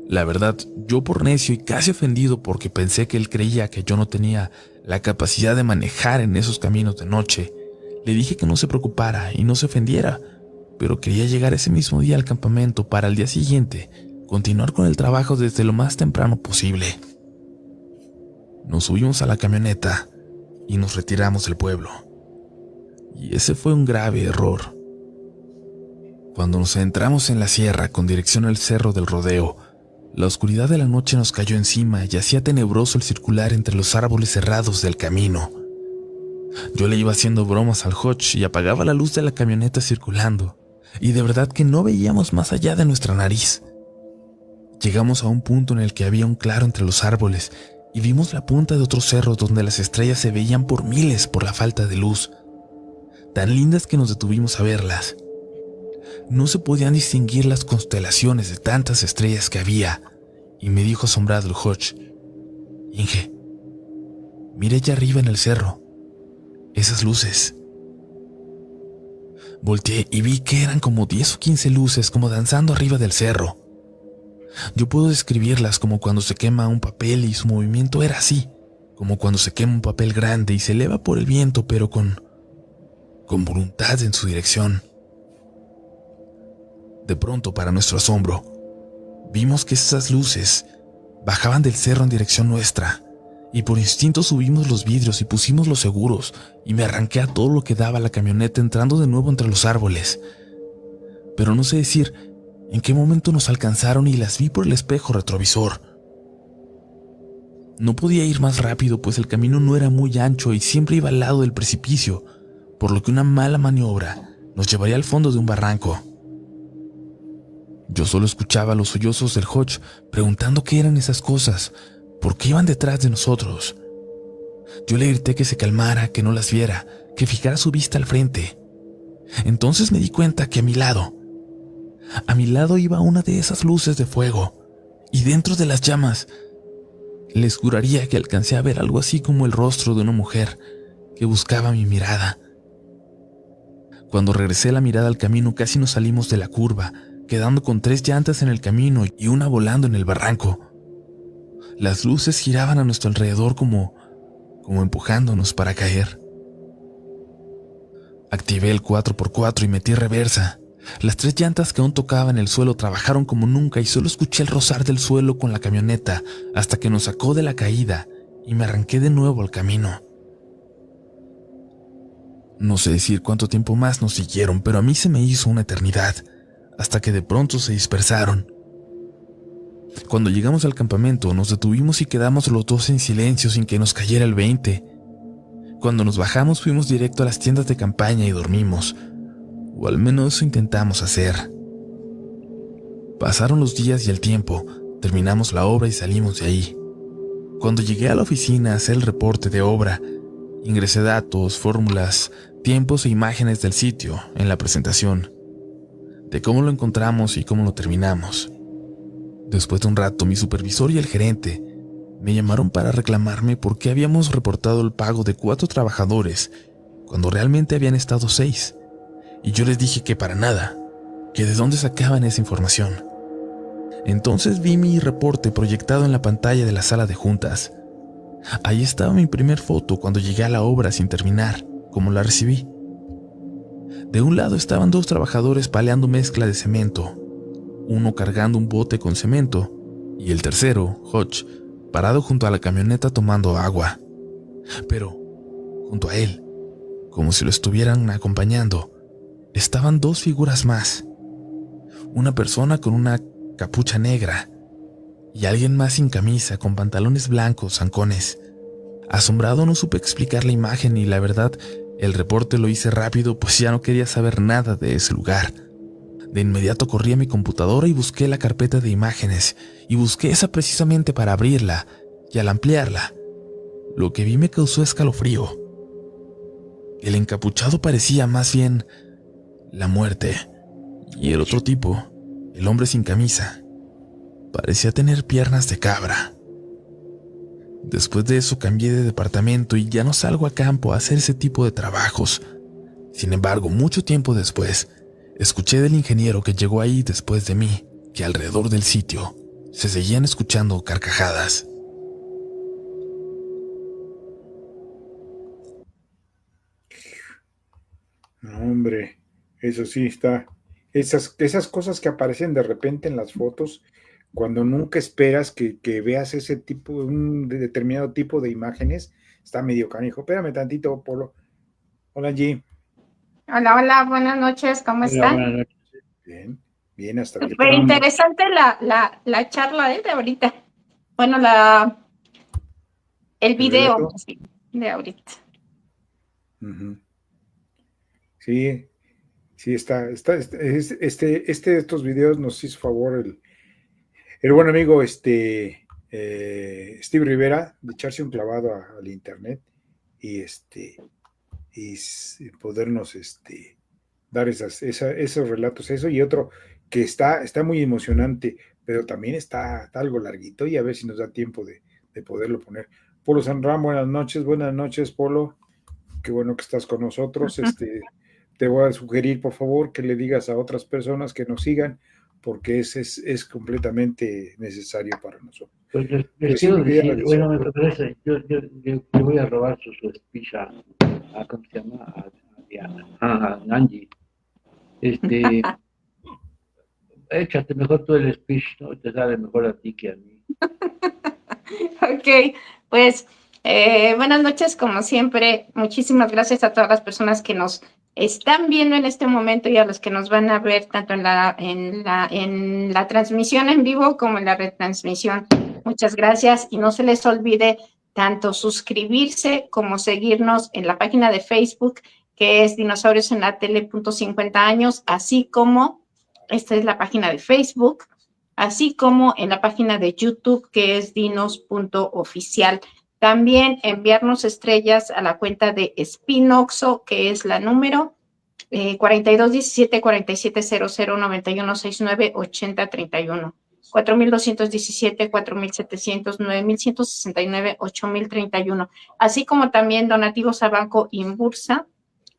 La verdad, yo por necio y casi ofendido porque pensé que él creía que yo no tenía la capacidad de manejar en esos caminos de noche, le dije que no se preocupara y no se ofendiera, pero quería llegar ese mismo día al campamento para al día siguiente continuar con el trabajo desde lo más temprano posible. Nos subimos a la camioneta y nos retiramos del pueblo. Y ese fue un grave error. Cuando nos adentramos en la sierra con dirección al Cerro del Rodeo, la oscuridad de la noche nos cayó encima y hacía tenebroso el circular entre los árboles cerrados del camino. Yo le iba haciendo bromas al Hodge y apagaba la luz de la camioneta circulando, y de verdad que no veíamos más allá de nuestra nariz. Llegamos a un punto en el que había un claro entre los árboles y vimos la punta de otro cerro donde las estrellas se veían por miles por la falta de luz. tan lindas que nos detuvimos a verlas. No se podían distinguir las constelaciones de tantas estrellas que había, y me dijo asombrado el Hodge: Inge, mira allá arriba en el cerro, esas luces. Volteé y vi que eran como 10 o 15 luces como danzando arriba del cerro. Yo puedo describirlas como cuando se quema un papel y su movimiento era así, como cuando se quema un papel grande y se eleva por el viento pero con voluntad en su dirección. De pronto, para nuestro asombro, vimos que esas luces bajaban del cerro en dirección nuestra, y por instinto subimos los vidrios y pusimos los seguros, y me arranqué a todo lo que daba la camioneta entrando de nuevo entre los árboles. Pero no sé decir en qué momento nos alcanzaron y las vi por el espejo retrovisor. No podía ir más rápido, pues el camino no era muy ancho y siempre iba al lado del precipicio, por lo que una mala maniobra nos llevaría al fondo de un barranco. Yo solo escuchaba los sollozos del Hodge preguntando qué eran esas cosas, por qué iban detrás de nosotros. Yo le grité que se calmara, que no las viera, que fijara su vista al frente. Entonces me di cuenta que a mi lado iba una de esas luces de fuego, y dentro de las llamas les juraría que alcancé a ver algo así como el rostro de una mujer que buscaba mi mirada. Cuando regresé la mirada al camino, casi nos salimos de la curva, quedando con 3 llantas en el camino y una volando en el barranco. Las luces giraban a nuestro alrededor como empujándonos para caer. Activé el 4x4 y metí reversa. Las 3 llantas que aún tocaban el suelo trabajaron como nunca y solo escuché el rozar del suelo con la camioneta hasta que nos sacó de la caída y me arranqué de nuevo al camino. No sé decir cuánto tiempo más nos siguieron, pero a mí se me hizo una eternidad, hasta que de pronto se dispersaron. Cuando llegamos al campamento, nos detuvimos y quedamos los dos en silencio sin que nos cayera el 20. Cuando nos bajamos, fuimos directo a las tiendas de campaña y dormimos, o al menos eso intentamos hacer. Pasaron los días y el tiempo, terminamos la obra y salimos de ahí. Cuando llegué a la oficina a hacer el reporte de obra, ingresé datos, fórmulas, tiempos e imágenes del sitio en la presentación, de cómo lo encontramos y cómo lo terminamos. Después de un rato, mi supervisor y el gerente me llamaron para reclamarme por qué habíamos reportado el pago de 4 trabajadores cuando realmente habían estado 6, y yo les dije que para nada, que de dónde sacaban esa información. Entonces vi mi reporte proyectado en la pantalla de la sala de juntas. Ahí estaba mi primer foto cuando llegué a la obra sin terminar, como la recibí. De un lado estaban 2 trabajadores paleando mezcla de cemento, uno cargando un bote con cemento, y el tercero, Hodge, parado junto a la camioneta tomando agua. Pero, junto a él, como si lo estuvieran acompañando, estaban 2 figuras más. Una persona con una capucha negra, y alguien más sin camisa, con pantalones blancos, zancones. Asombrado no supe explicar la imagen y la verdad, el reporte lo hice rápido pues ya no quería saber nada de ese lugar. De inmediato corrí a mi computadora y busqué la carpeta de imágenes, y busqué esa precisamente para abrirla, y al ampliarla, lo que vi me causó escalofrío. El encapuchado parecía más bien la muerte, y el otro tipo, el hombre sin camisa, parecía tener piernas de cabra. Después de eso cambié de departamento y ya no salgo a campo a hacer ese tipo de trabajos. Sin embargo, mucho tiempo después, escuché del ingeniero que llegó ahí después de mí que alrededor del sitio se seguían escuchando carcajadas. No, hombre, eso sí está. Esas cosas que aparecen de repente en las fotos, cuando nunca esperas que veas ese tipo, un determinado tipo de imágenes, está medio canijo. Espérame tantito, Polo. Hola, G. Hola, hola, buenas noches, ¿cómo Hola, están? buenas noches. Bien, bien, hasta ahorita. Súper interesante la charla de ahorita. Bueno, el ¿El video relato? sí, de ahorita. Ujú. Sí, sí, estos videos nos hizo favor el buen amigo Steve Rivera de echarse un clavado al internet y podernos dar esos relatos, eso y otro que está muy emocionante, pero también está algo larguito y a ver si nos da tiempo de poderlo poner. Polo Sanram, buenas noches, Polo, qué bueno que estás con nosotros. Te voy a sugerir, por favor, que le digas a otras personas que nos sigan, porque es completamente necesario para nosotros. Pues les Pues quiero sí, decir, bueno, me parece, yo le voy a robar su speech a ¿cómo se llama? A Diana, a Angie. Échate mejor tú el speech, ¿no? Te sale mejor a ti que a mí. Ok, pues buenas noches, como siempre. Muchísimas gracias a todas las personas que nos están viendo en este momento y a los que nos van a ver tanto en la transmisión en vivo como en la retransmisión. Muchas gracias y no se les olvide tanto suscribirse como seguirnos en la página de Facebook, que es Dinosaurios en la Tele .50 años, así como esta es la página de Facebook, así como en la página de YouTube, que es dinos.oficial. También enviarnos estrellas a la cuenta de Spinoxo, que es la número 4217 4700 9169 8031. 4217, 4700, 9169, 8031. Así como también donativos a Banco Inbursa,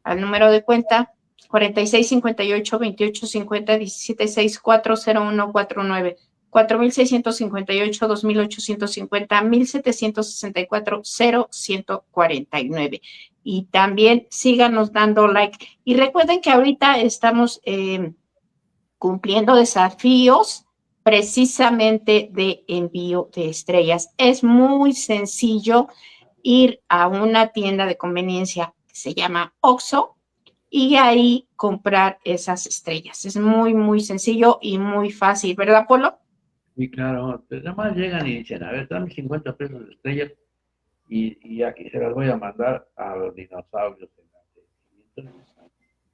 al número de cuenta 4658-2850-17640149, 4658-2850-1764-0149. Y también síganos dando like. Y recuerden que ahorita estamos cumpliendo desafíos precisamente de envío de estrellas. Es muy sencillo ir a una tienda de conveniencia que se llama Oxxo y ahí comprar esas estrellas. Es muy, muy sencillo y muy fácil, ¿verdad, Polo? Sí, claro. Pues nada más llegan y dicen, a ver, dame 50 pesos de estrellas y aquí se las voy a mandar a los dinosaurios. Entonces,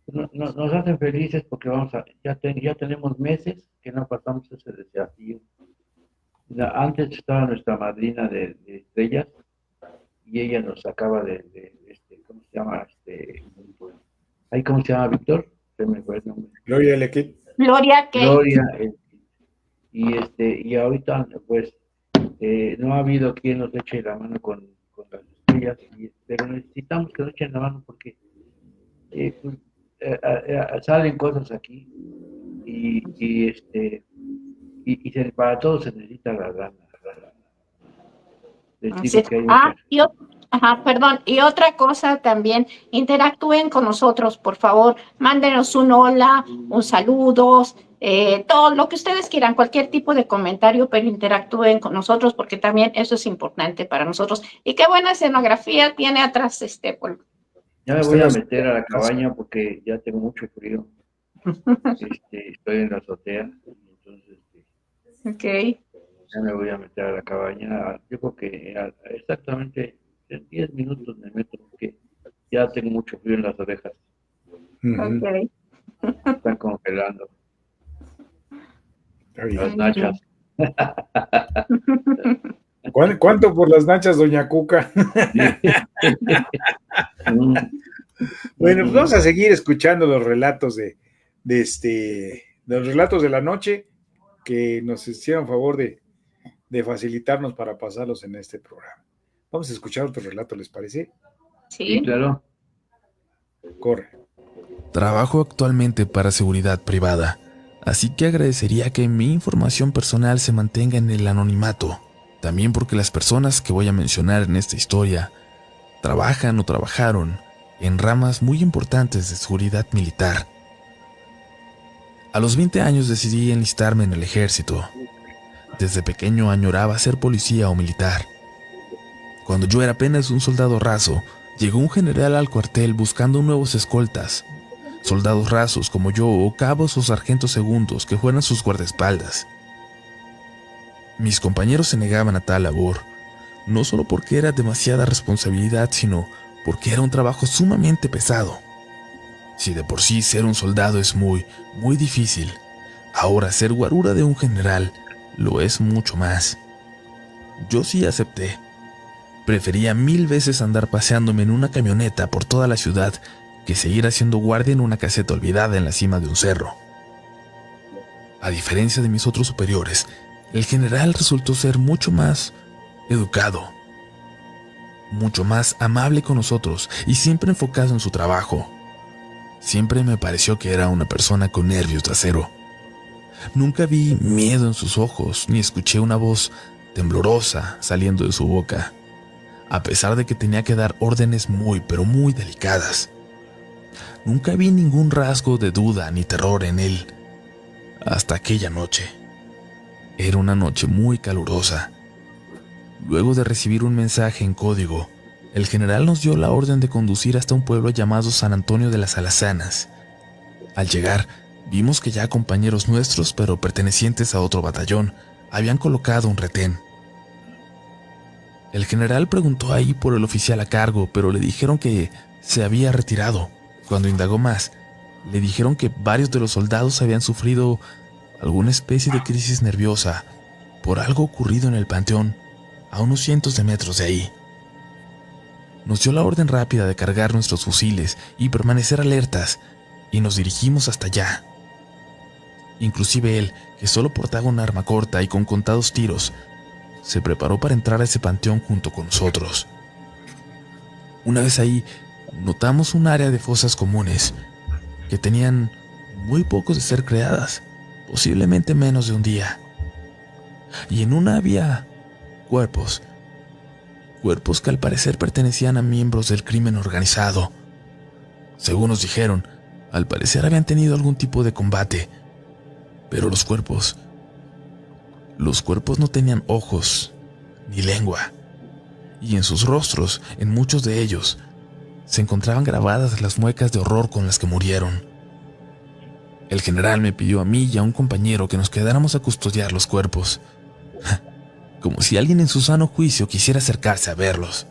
nos hacen felices porque ya tenemos meses que no pasamos ese desafío. Antes estaba nuestra madrina de estrellas y ella nos sacaba ¿cómo se llama? ¿Cómo se llama, Víctor? Se me fue el nombre. Gloria Lequit. Gloria, ¿qué? Gloria, y ahorita, pues, no ha habido quien nos eche la mano con las estrellas, pero necesitamos que nos echen la mano porque salen cosas aquí y para todo se necesita la lana. Les digo que hay muchas. Perdón, y otra cosa también, interactúen con nosotros, por favor, mándenos un hola, un saludos, todo lo que ustedes quieran, cualquier tipo de comentario, pero interactúen con nosotros porque también eso es importante para nosotros. Y qué buena escenografía tiene atrás Polo. Ya me voy a meter a la cabaña porque ya tengo mucho frío. Estoy en la azotea, entonces Okay. Ya me voy a meter a la cabaña. Yo creo que exactamente en 10 minutos me meto porque ya tengo mucho frío en las orejas. Okay. Están congelando. Las nachas. ¿Cuánto por las nachas, doña Cuca? Bueno, pues vamos a seguir escuchando los relatos los relatos de la noche que nos hicieron favor de facilitarnos para pasarlos en este programa. Vamos a escuchar otro relato, ¿les parece? Sí, claro. Corre. Trabajo actualmente para seguridad privada, así que agradecería que mi información personal se mantenga en el anonimato, también porque las personas que voy a mencionar en esta historia trabajan o trabajaron en ramas muy importantes de seguridad militar. A los 20 años decidí enlistarme en el ejército. Desde pequeño añoraba ser policía o militar. Cuando yo era apenas un soldado raso, llegó un general al cuartel buscando nuevos escoltas, soldados rasos como yo o cabos o sargentos segundos que fueran sus guardaespaldas. Mis compañeros se negaban a tal labor, no solo porque era demasiada responsabilidad, sino porque era un trabajo sumamente pesado. Si de por sí ser un soldado es muy, muy difícil, ahora ser guarura de un general lo es mucho más. Yo sí acepté. Prefería 1000 veces andar paseándome en una camioneta por toda la ciudad que seguir haciendo guardia en una caseta olvidada en la cima de un cerro. A diferencia de mis otros superiores, el general resultó ser mucho más educado, mucho más amable con nosotros y siempre enfocado en su trabajo. Siempre me pareció que era una persona con nervios de acero. Nunca vi miedo en sus ojos, ni escuché una voz temblorosa saliendo de su boca, a pesar de que tenía que dar órdenes muy, pero muy delicadas. Nunca vi ningún rasgo de duda ni terror en él, hasta aquella noche. Era una noche muy calurosa. Luego de recibir un mensaje en código, el general nos dio la orden de conducir hasta un pueblo llamado San Antonio de las Alazanas. Al llegar, vimos que ya compañeros nuestros, pero pertenecientes a otro batallón, habían colocado un retén. El general preguntó ahí por el oficial a cargo, pero le dijeron que se había retirado. Cuando indagó más, le dijeron que varios de los soldados habían sufrido alguna especie de crisis nerviosa por algo ocurrido en el panteón, a unos cientos de metros de ahí. Nos dio la orden rápida de cargar nuestros fusiles y permanecer alertas, y nos dirigimos hasta allá. Inclusive él, que solo portaba un arma corta y con contados tiros, se preparó para entrar a ese panteón junto con nosotros. Una vez ahí, notamos un área de fosas comunes que tenían muy pocos de ser creadas, posiblemente menos de un día. Y en una había cuerpos que al parecer pertenecían a miembros del crimen organizado. Según nos dijeron, al parecer habían tenido algún tipo de combate, pero los cuerpos no tenían ojos ni lengua, y en sus rostros, en muchos de ellos, se encontraban grabadas las muecas de horror con las que murieron. El general me pidió a mí y a un compañero que nos quedáramos a custodiar los cuerpos, como si alguien en su sano juicio quisiera acercarse a verlos.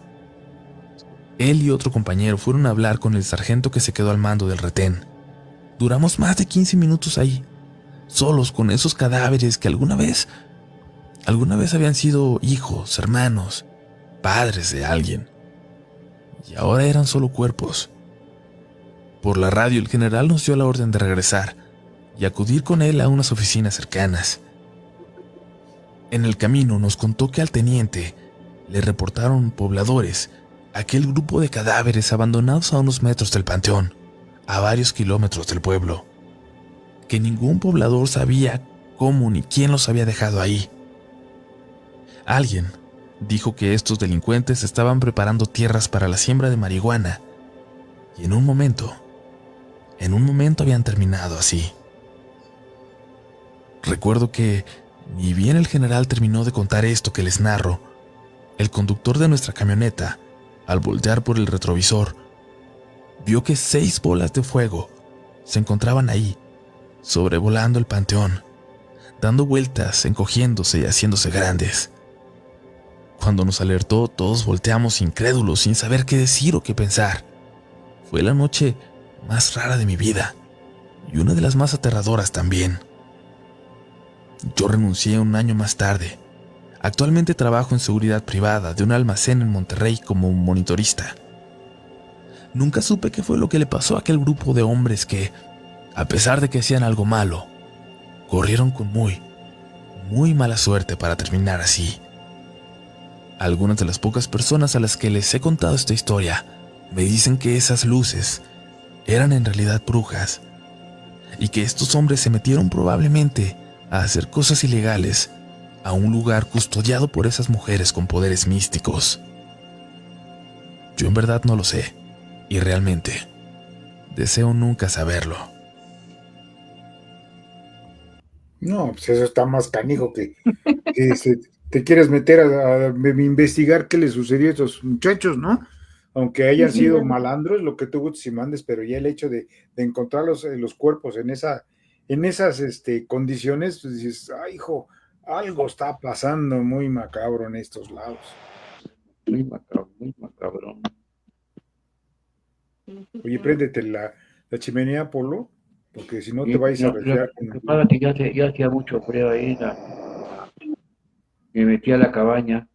Él y otro compañero fueron a hablar con el sargento que se quedó al mando del retén. Duramos más de 15 minutos ahí, solos con esos cadáveres que alguna vez habían sido hijos, hermanos, padres de alguien, y ahora eran solo cuerpos. Por la radio el general nos dio la orden de regresar y acudir con él a unas oficinas cercanas. En el camino nos contó que al teniente le reportaron pobladores aquel grupo de cadáveres abandonados a unos metros del panteón, a varios kilómetros del pueblo, que ningún poblador sabía cómo ni quién los había dejado ahí. Alguien dijo que estos delincuentes estaban preparando tierras para la siembra de marihuana, y en un momento habían terminado así. Recuerdo que, ni bien el general terminó de contar esto que les narro, el conductor de nuestra camioneta, al voltear por el retrovisor, vio que 6 bolas de fuego se encontraban ahí, sobrevolando el panteón, dando vueltas, encogiéndose y haciéndose grandes. Cuando nos alertó, todos volteamos incrédulos, sin saber qué decir o qué pensar. Fue la noche más rara de mi vida, y una de las más aterradoras también. Yo renuncié un año más tarde. Actualmente trabajo en seguridad privada de un almacén en Monterrey como monitorista. Nunca supe qué fue lo que le pasó a aquel grupo de hombres que, a pesar de que hacían algo malo, corrieron con muy, muy mala suerte para terminar así. Algunas de las pocas personas a las que les he contado esta historia me dicen que esas luces eran en realidad brujas, y que estos hombres se metieron probablemente a hacer cosas ilegales a un lugar custodiado por esas mujeres con poderes místicos. Yo en verdad no lo sé, y realmente deseo nunca saberlo. No, pues eso está más canijo que te quieres meter a investigar qué le sucedió a estos muchachos, ¿no? Aunque hayan sido malandros, lo que tú gustes y mandes, pero ya el hecho de encontrar los cuerpos en esas condiciones, pues dices, ay, hijo, algo está pasando muy macabro en estos lados. Muy macabro, muy macabrón. Oye, préndete la chimenea, Polo, porque si no te vais a resfriar. Lo que pasa es que ya hacía mucho frío ahí, me metí a la cabaña.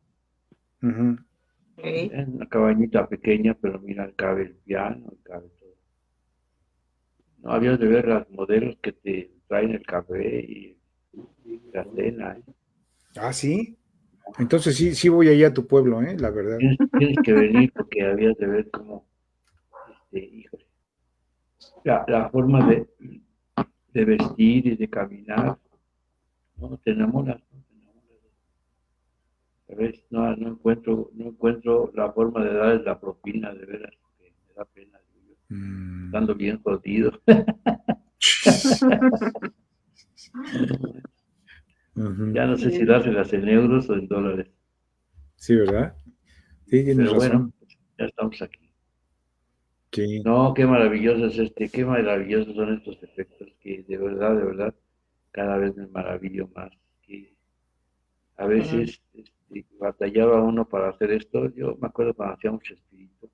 Uh-huh. Es una cabañita pequeña, pero mira, cabe el piano, cabe todo. No habías de ver las modelos que te traen el café y la cena, ¿eh? Ah, sí. Entonces sí voy allá a tu pueblo, la verdad. Tienes que venir porque habías de ver cómo, híjole, la forma de vestir y de caminar, ¿no? Te enamoras, ¿no? Te enamoras. A veces no encuentro la forma de darles la propina, de veras, que me da pena, digo yo, Mm. estando bien jodido. Ujú. Ya no sé si dárselas en euros o en dólares, Sí, ¿verdad? Sí, tienes pero bueno, razón. pues, ya estamos aquí. Sí. No, qué maravillosos son estos efectos que de verdad, cada vez me maravillo más. Que a veces batallaba uno para hacer esto. Yo me acuerdo cuando hacíamos Chespirito,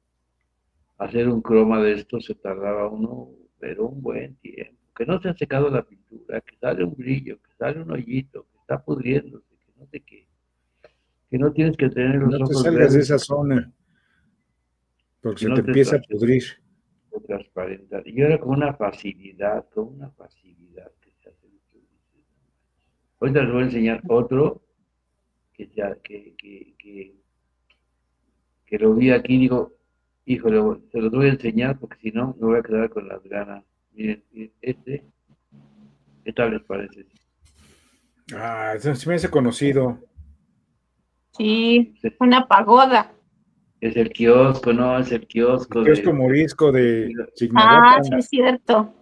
hacer un croma de esto se tardaba uno, pero un buen tiempo. Que no se ha secado la pintura, que sale un brillo, que sale un hoyito, que está pudriéndose, que no sé qué, que no tienes que tener los No te ojos salgas de verdes, esa zona, porque que se te no te empieza a pudrir. transparentar. Y ahora con una facilidad que se hace. Ahorita les voy a enseñar otro que lo vi aquí, digo, híjole, se los voy a enseñar porque si no me voy a quedar con las ganas. Miren, ¿qué tal les parece? Ah, eso sí me hace conocido. Sí, Es una pagoda. el kiosco, ¿no? Es el El kiosco kiosco morisco de Ah, sí, Chignahuapan. es cierto.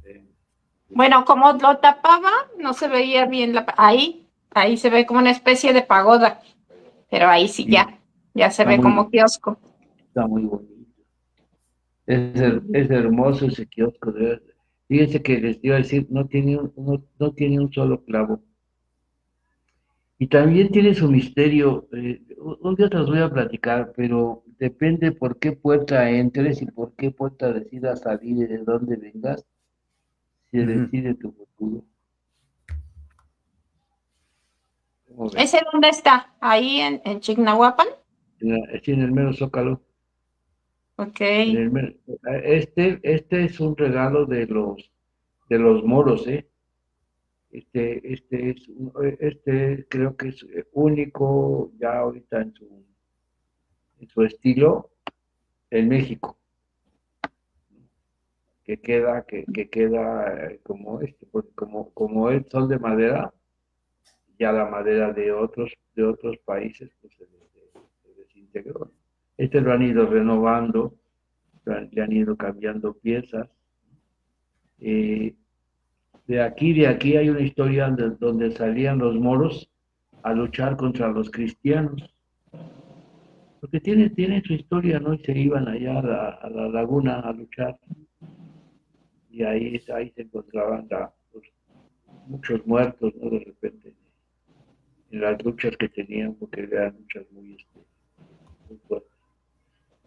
de- Bueno, como lo tapaba, no se veía bien ahí se ve como una especie de pagoda, pero ahí sí y ya se está ve como kiosco. está muy bonito. Es hermoso ese kiosco, de verdad. Fíjense que les iba a decir, no tiene un solo clavo. Y también tiene su misterio. Un día te los voy a platicar, pero depende por qué puerta entres y por qué puerta decidas salir y de dónde vengas, se Ujú. decide tu futuro. ¿Cómo ven? ¿Ese dónde está? Ahí en Chignahuapan. Sí, en el mero Zócalo. Ok. En el mero- este es un regalo de los moros, ¿eh? Este creo que es único ya ahorita en su estilo en México. Que queda porque como son de madera, ya la madera de otros países pues se desintegró. Lo han ido renovando, le han ido cambiando piezas. Eh, de aquí hay una historia donde salían los moros a luchar contra los cristianos, porque tiene su historia, ¿no? Y se iban allá a la laguna a luchar, y ahí se encontraban muchos muertos, ¿no? De repente, en las luchas que tenían, porque eran luchas muy fuertes.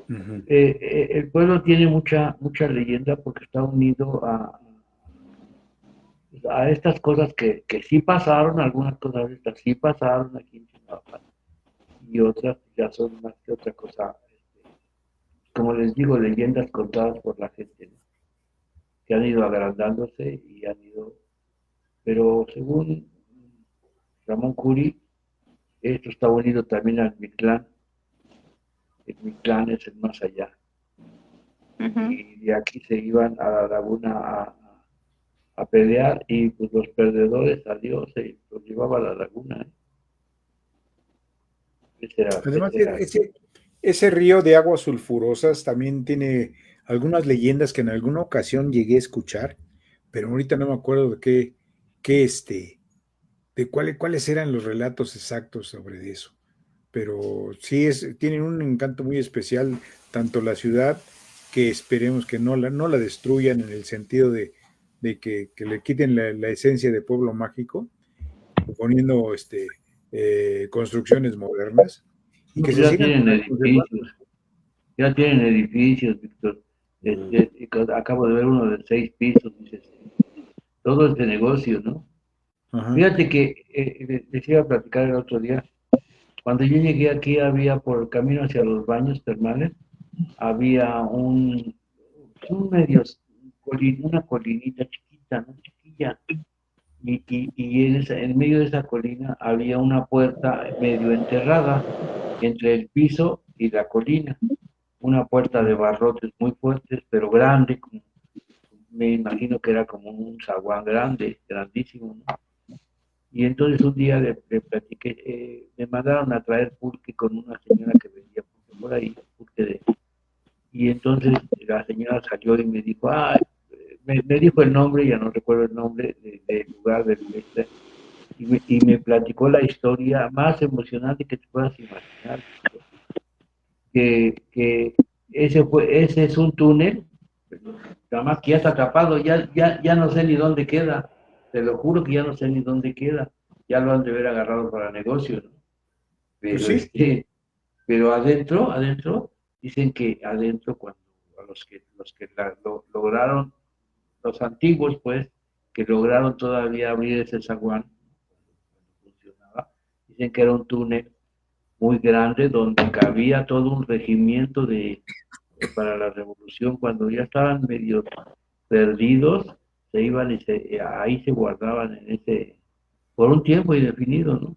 Ujú. El pueblo tiene mucha leyenda porque está unido a estas cosas que sí pasaron, algunas cosas de estas sí pasaron aquí en Chihuahua, y otras ya son más que otra cosa, como les digo, leyendas contadas por la gente, ¿no? Que han ido agrandándose y han ido, pero según Ramón Curi, esto está unido también al Mictlán. El Mictlán es el más allá. Ujú. Y de aquí se iban a la laguna a pelear, y pues los perdedores, adiós, se los llevaba a la laguna, ¿eh? Ese era, Además, ese era. ese río de aguas sulfurosas también tiene algunas leyendas que en alguna ocasión llegué a escuchar, pero ahorita no me acuerdo de de cuáles eran los relatos exactos sobre eso. Pero sí tienen un encanto muy especial, tanto la ciudad, que esperemos que no la destruyan en el sentido de que le quiten la esencia de pueblo mágico, poniendo construcciones modernas y No, que pues se sigan conservando. ya tienen edificios, Víctor. Acabo de ver uno de 6 pisos, dices, todo es de negocio, ¿no? Ajá. Fíjate que les iba a platicar el otro día Cuando yo llegué aquí había por el camino hacia los baños termales, había una colinita chiquita, ¿no? Chiquilla. Y en medio de esa colina había una puerta medio enterrada entre el piso y la colina. Una puerta de barrotes muy fuertes, pero grande, me imagino que era como un zaguán grande, grandísimo, ¿no? Y entonces un día le platiqué, me mandaron a traer pulque con una señora que vendía pulque por ahí, y entonces la señora salió y me dijo, me dijo el nombre, ya no recuerdo el nombre del lugar del y me platicó la historia más emocionante que te puedas imaginar, que ese es un túnel, nada más que ya está atrapado, ya no sé ni dónde queda, te lo juro que ya no sé ni dónde queda, ya lo han de haber agarrado para negocio, ¿no? Pero, Pues sí. pero adentro, dicen que adentro cuando a los que lograron, los antiguos pues, que lograron todavía abrir ese zaguán, cuando funcionaba, dicen que era un túnel muy grande donde cabía todo un regimiento para la revolución, cuando ya estaban medio perdidos, se iban y ahí se guardaban por un tiempo indefinido, ¿no?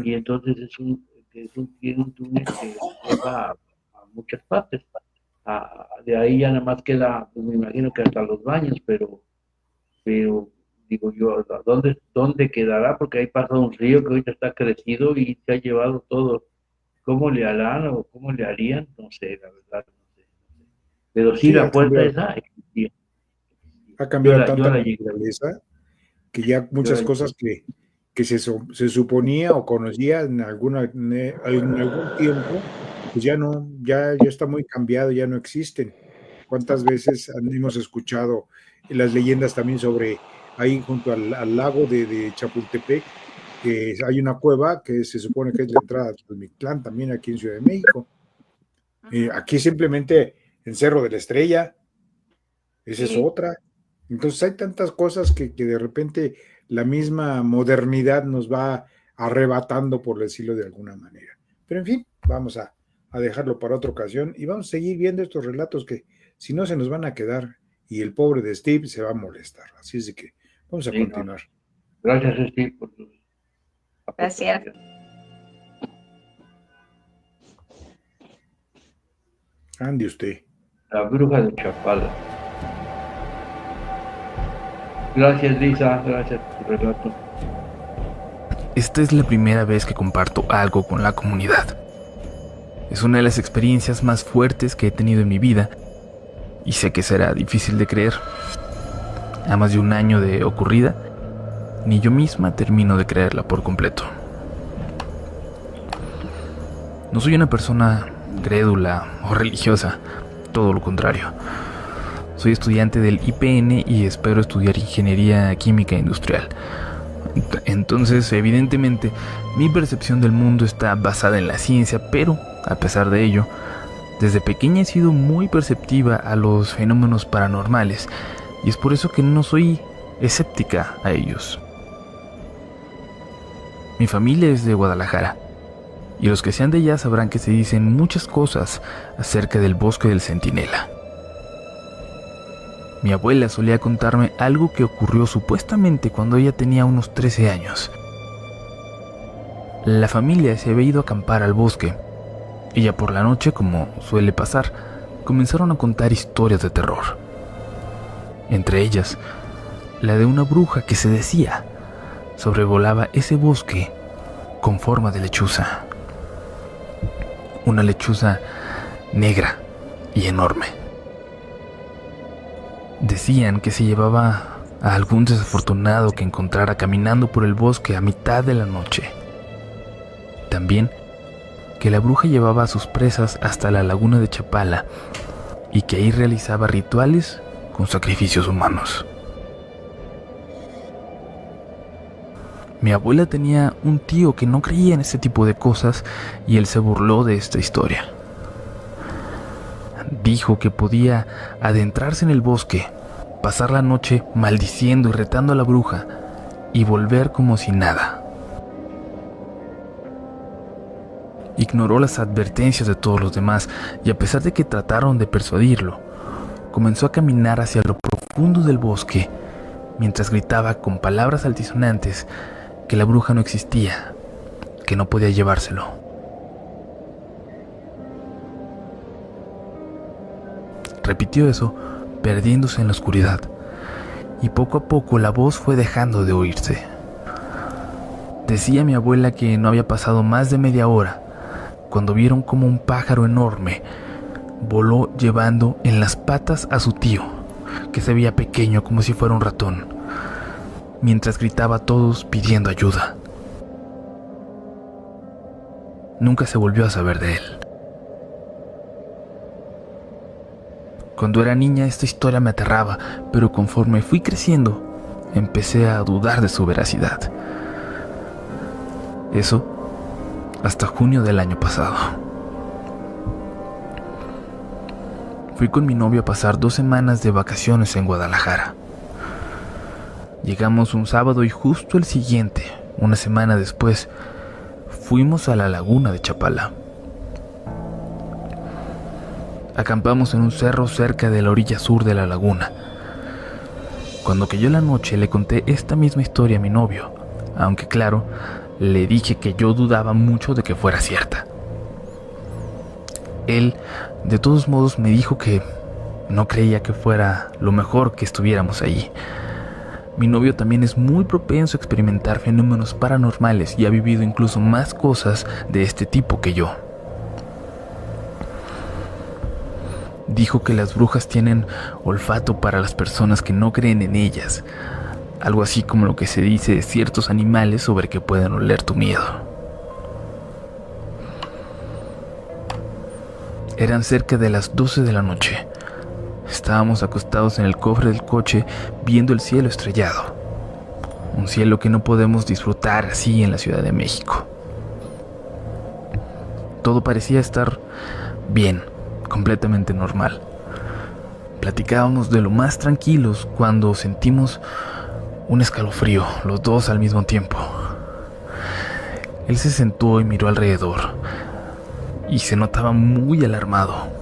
Y entonces tiene un túnel que lleva a muchas partes. De ahí ya nada más queda, pues me imagino que hasta los baños, pero digo yo, ¿dónde quedará? Porque ahí pasa un río que ahorita está crecido y se ha llevado todo. ¿Cómo le harán o cómo le harían? No sé, la verdad, no sé. Pero sí, Sí, la puerta esa existía. ha cambiado Yo tanta la llegué, naturaleza que ya yo la muchas llegué. cosas que se suponía o conocía en algún tiempo, pues ya no, ya está muy cambiado, ya no existen. ¿Cuántas veces hemos escuchado las leyendas también sobre ahí junto al lago de Chapultepec, que hay una cueva que se supone que es la entrada del Mictlán, también aquí en Ciudad de México? Aquí simplemente en Cerro de la Estrella, esa es Sí. otra. Entonces hay tantas cosas que de repente la misma modernidad nos va arrebatando, por decirlo de alguna manera. Pero en fin, vamos a dejarlo para otra ocasión y vamos a seguir viendo estos relatos que si no se nos van a quedar y el pobre de Steve se va a molestar. Así es de que vamos a Sí, no. continuar. Gracias, Steve, por tus Gracias. aportaciones. Ande usted. La bruja de Chapala. Gracias, Lisa, gracias por tu relato. Esta es la primera vez que comparto algo con la comunidad. Es una de las experiencias más fuertes que he tenido en mi vida y sé que será difícil de creer. A más de un año de ocurrida, ni yo misma termino de creerla por completo. No soy una persona crédula o religiosa, todo lo contrario. Soy estudiante del IPN y espero estudiar Ingeniería Química Industrial. Entonces, evidentemente, mi percepción del mundo está basada en la ciencia, pero, a pesar de ello, desde pequeña he sido muy perceptiva a los fenómenos paranormales, y es por eso que no soy escéptica a ellos. Mi familia es de Guadalajara, y los que sean de allá sabrán que se dicen muchas cosas acerca del bosque del Centinela. Mi abuela solía contarme algo que ocurrió supuestamente cuando ella tenía unos 13 años. La familia se había ido a acampar al bosque, y ya por la noche, como suele pasar, comenzaron a contar historias de terror. Entre ellas, la de una bruja que se decía sobrevolaba ese bosque con forma de lechuza. Una lechuza negra y enorme. Decían que se llevaba a algún desafortunado que encontrara caminando por el bosque a mitad de la noche. También que la bruja llevaba a sus presas hasta la laguna de Chapala y que ahí realizaba rituales con sacrificios humanos. Mi abuela tenía un tío que no creía en este tipo de cosas y él se burló de esta historia. Dijo que podía adentrarse en el bosque, pasar la noche maldiciendo y retando a la bruja y volver como si nada. Ignoró las advertencias de todos los demás y a pesar de que trataron de persuadirlo, comenzó a caminar hacia lo profundo del bosque mientras gritaba con palabras altisonantes que la bruja no existía, que no podía llevárselo. Repitió eso, perdiéndose en la oscuridad, y poco a poco la voz fue dejando de oírse. Decía mi abuela que no había pasado más de media hora cuando vieron como un pájaro enorme voló llevando en las patas a su tío, que se veía pequeño como si fuera un ratón, mientras gritaba a todos pidiendo ayuda. Nunca se volvió a saber de él. Cuando era niña esta historia me aterraba, pero conforme fui creciendo, empecé a dudar de su veracidad. Eso hasta junio del año pasado. Fui con mi novio a pasar 2 semanas de vacaciones en Guadalajara. Llegamos un sábado y justo el siguiente, una semana después, fuimos a la laguna de Chapala. Acampamos en un cerro cerca de la orilla sur de la laguna. Cuando cayó la noche le conté esta misma historia a mi novio, aunque claro, le dije que yo dudaba mucho de que fuera cierta. Él, de todos modos, me dijo que no creía que fuera lo mejor que estuviéramos allí. Mi novio también es muy propenso a experimentar fenómenos paranormales y ha vivido incluso más cosas de este tipo que yo. Dijo que las brujas tienen olfato para las personas que no creen en ellas, algo así como lo que se dice de ciertos animales sobre que pueden oler tu miedo. Eran cerca de las 12 de la noche. Estábamos acostados en el cofre del coche viendo el cielo estrellado, un cielo que no podemos disfrutar así en la Ciudad de México. Todo parecía estar bien, completamente normal. Platicábamos de lo más tranquilos cuando sentimos un escalofrío, los dos al mismo tiempo. Él se sentó y miró alrededor y se notaba muy alarmado.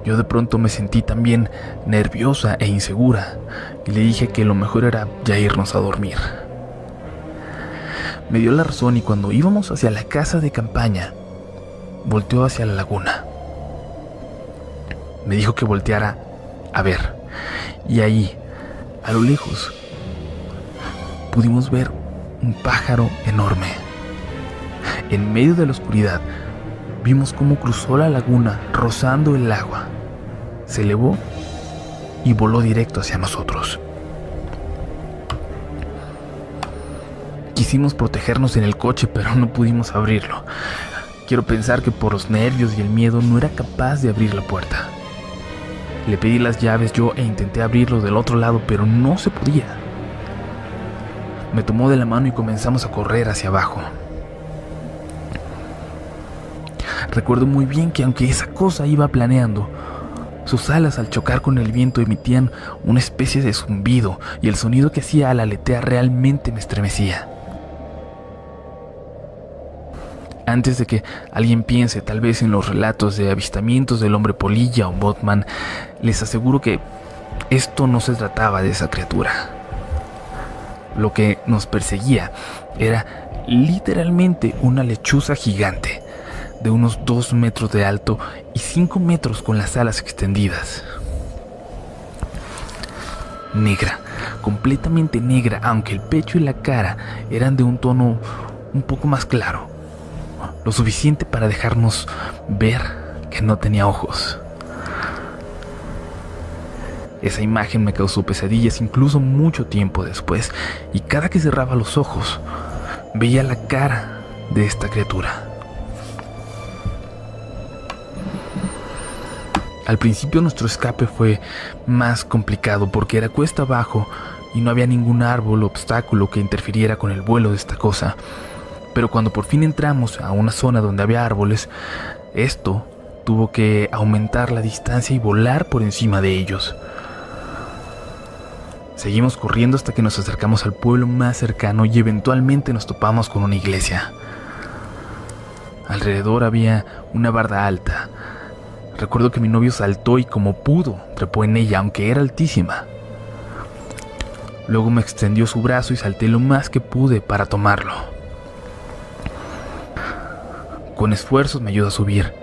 Yo de pronto me sentí también nerviosa e insegura y le dije que lo mejor era ya irnos a dormir. Me dio la razón y cuando íbamos hacia la casa de campaña, volteó hacia la laguna. Me dijo que volteara a ver, y ahí, a lo lejos, pudimos ver un pájaro enorme. En medio de la oscuridad, vimos cómo cruzó la laguna rozando el agua. Se elevó y voló directo hacia nosotros. Quisimos protegernos en el coche, pero no pudimos abrirlo. Quiero pensar que por los nervios y el miedo no era capaz de abrir la puerta. Le pedí las llaves yo e intenté abrirlo del otro lado, pero no se podía. Me tomó de la mano y comenzamos a correr hacia abajo. Recuerdo muy bien que aunque esa cosa iba planeando, sus alas al chocar con el viento emitían una especie de zumbido y el sonido que hacía al aletear realmente me estremecía. Antes de que alguien piense tal vez en los relatos de avistamientos del hombre polilla o Mothman, les aseguro que esto no se trataba de esa criatura. Lo que nos perseguía era literalmente una lechuza gigante, de unos 2 metros de alto y 5 metros con las alas extendidas. Negra, completamente negra, aunque el pecho y la cara eran de un tono un poco más claro, lo suficiente para dejarnos ver que no tenía ojos. Esa imagen me causó pesadillas incluso mucho tiempo después, y cada que cerraba los ojos veía la cara de esta criatura. Al principio nuestro escape fue más complicado porque era cuesta abajo y no había ningún árbol o obstáculo que interfiriera con el vuelo de esta cosa. Pero cuando por fin entramos a una zona donde había árboles, esto tuvo que aumentar la distancia y volar por encima de ellos. Seguimos corriendo hasta que nos acercamos al pueblo más cercano y eventualmente nos topamos con una iglesia. Alrededor había una barda alta. Recuerdo que mi novio saltó y como pudo, trepó en ella, aunque era altísima. Luego me extendió su brazo y salté lo más que pude para tomarlo. Con esfuerzos me ayudó a subir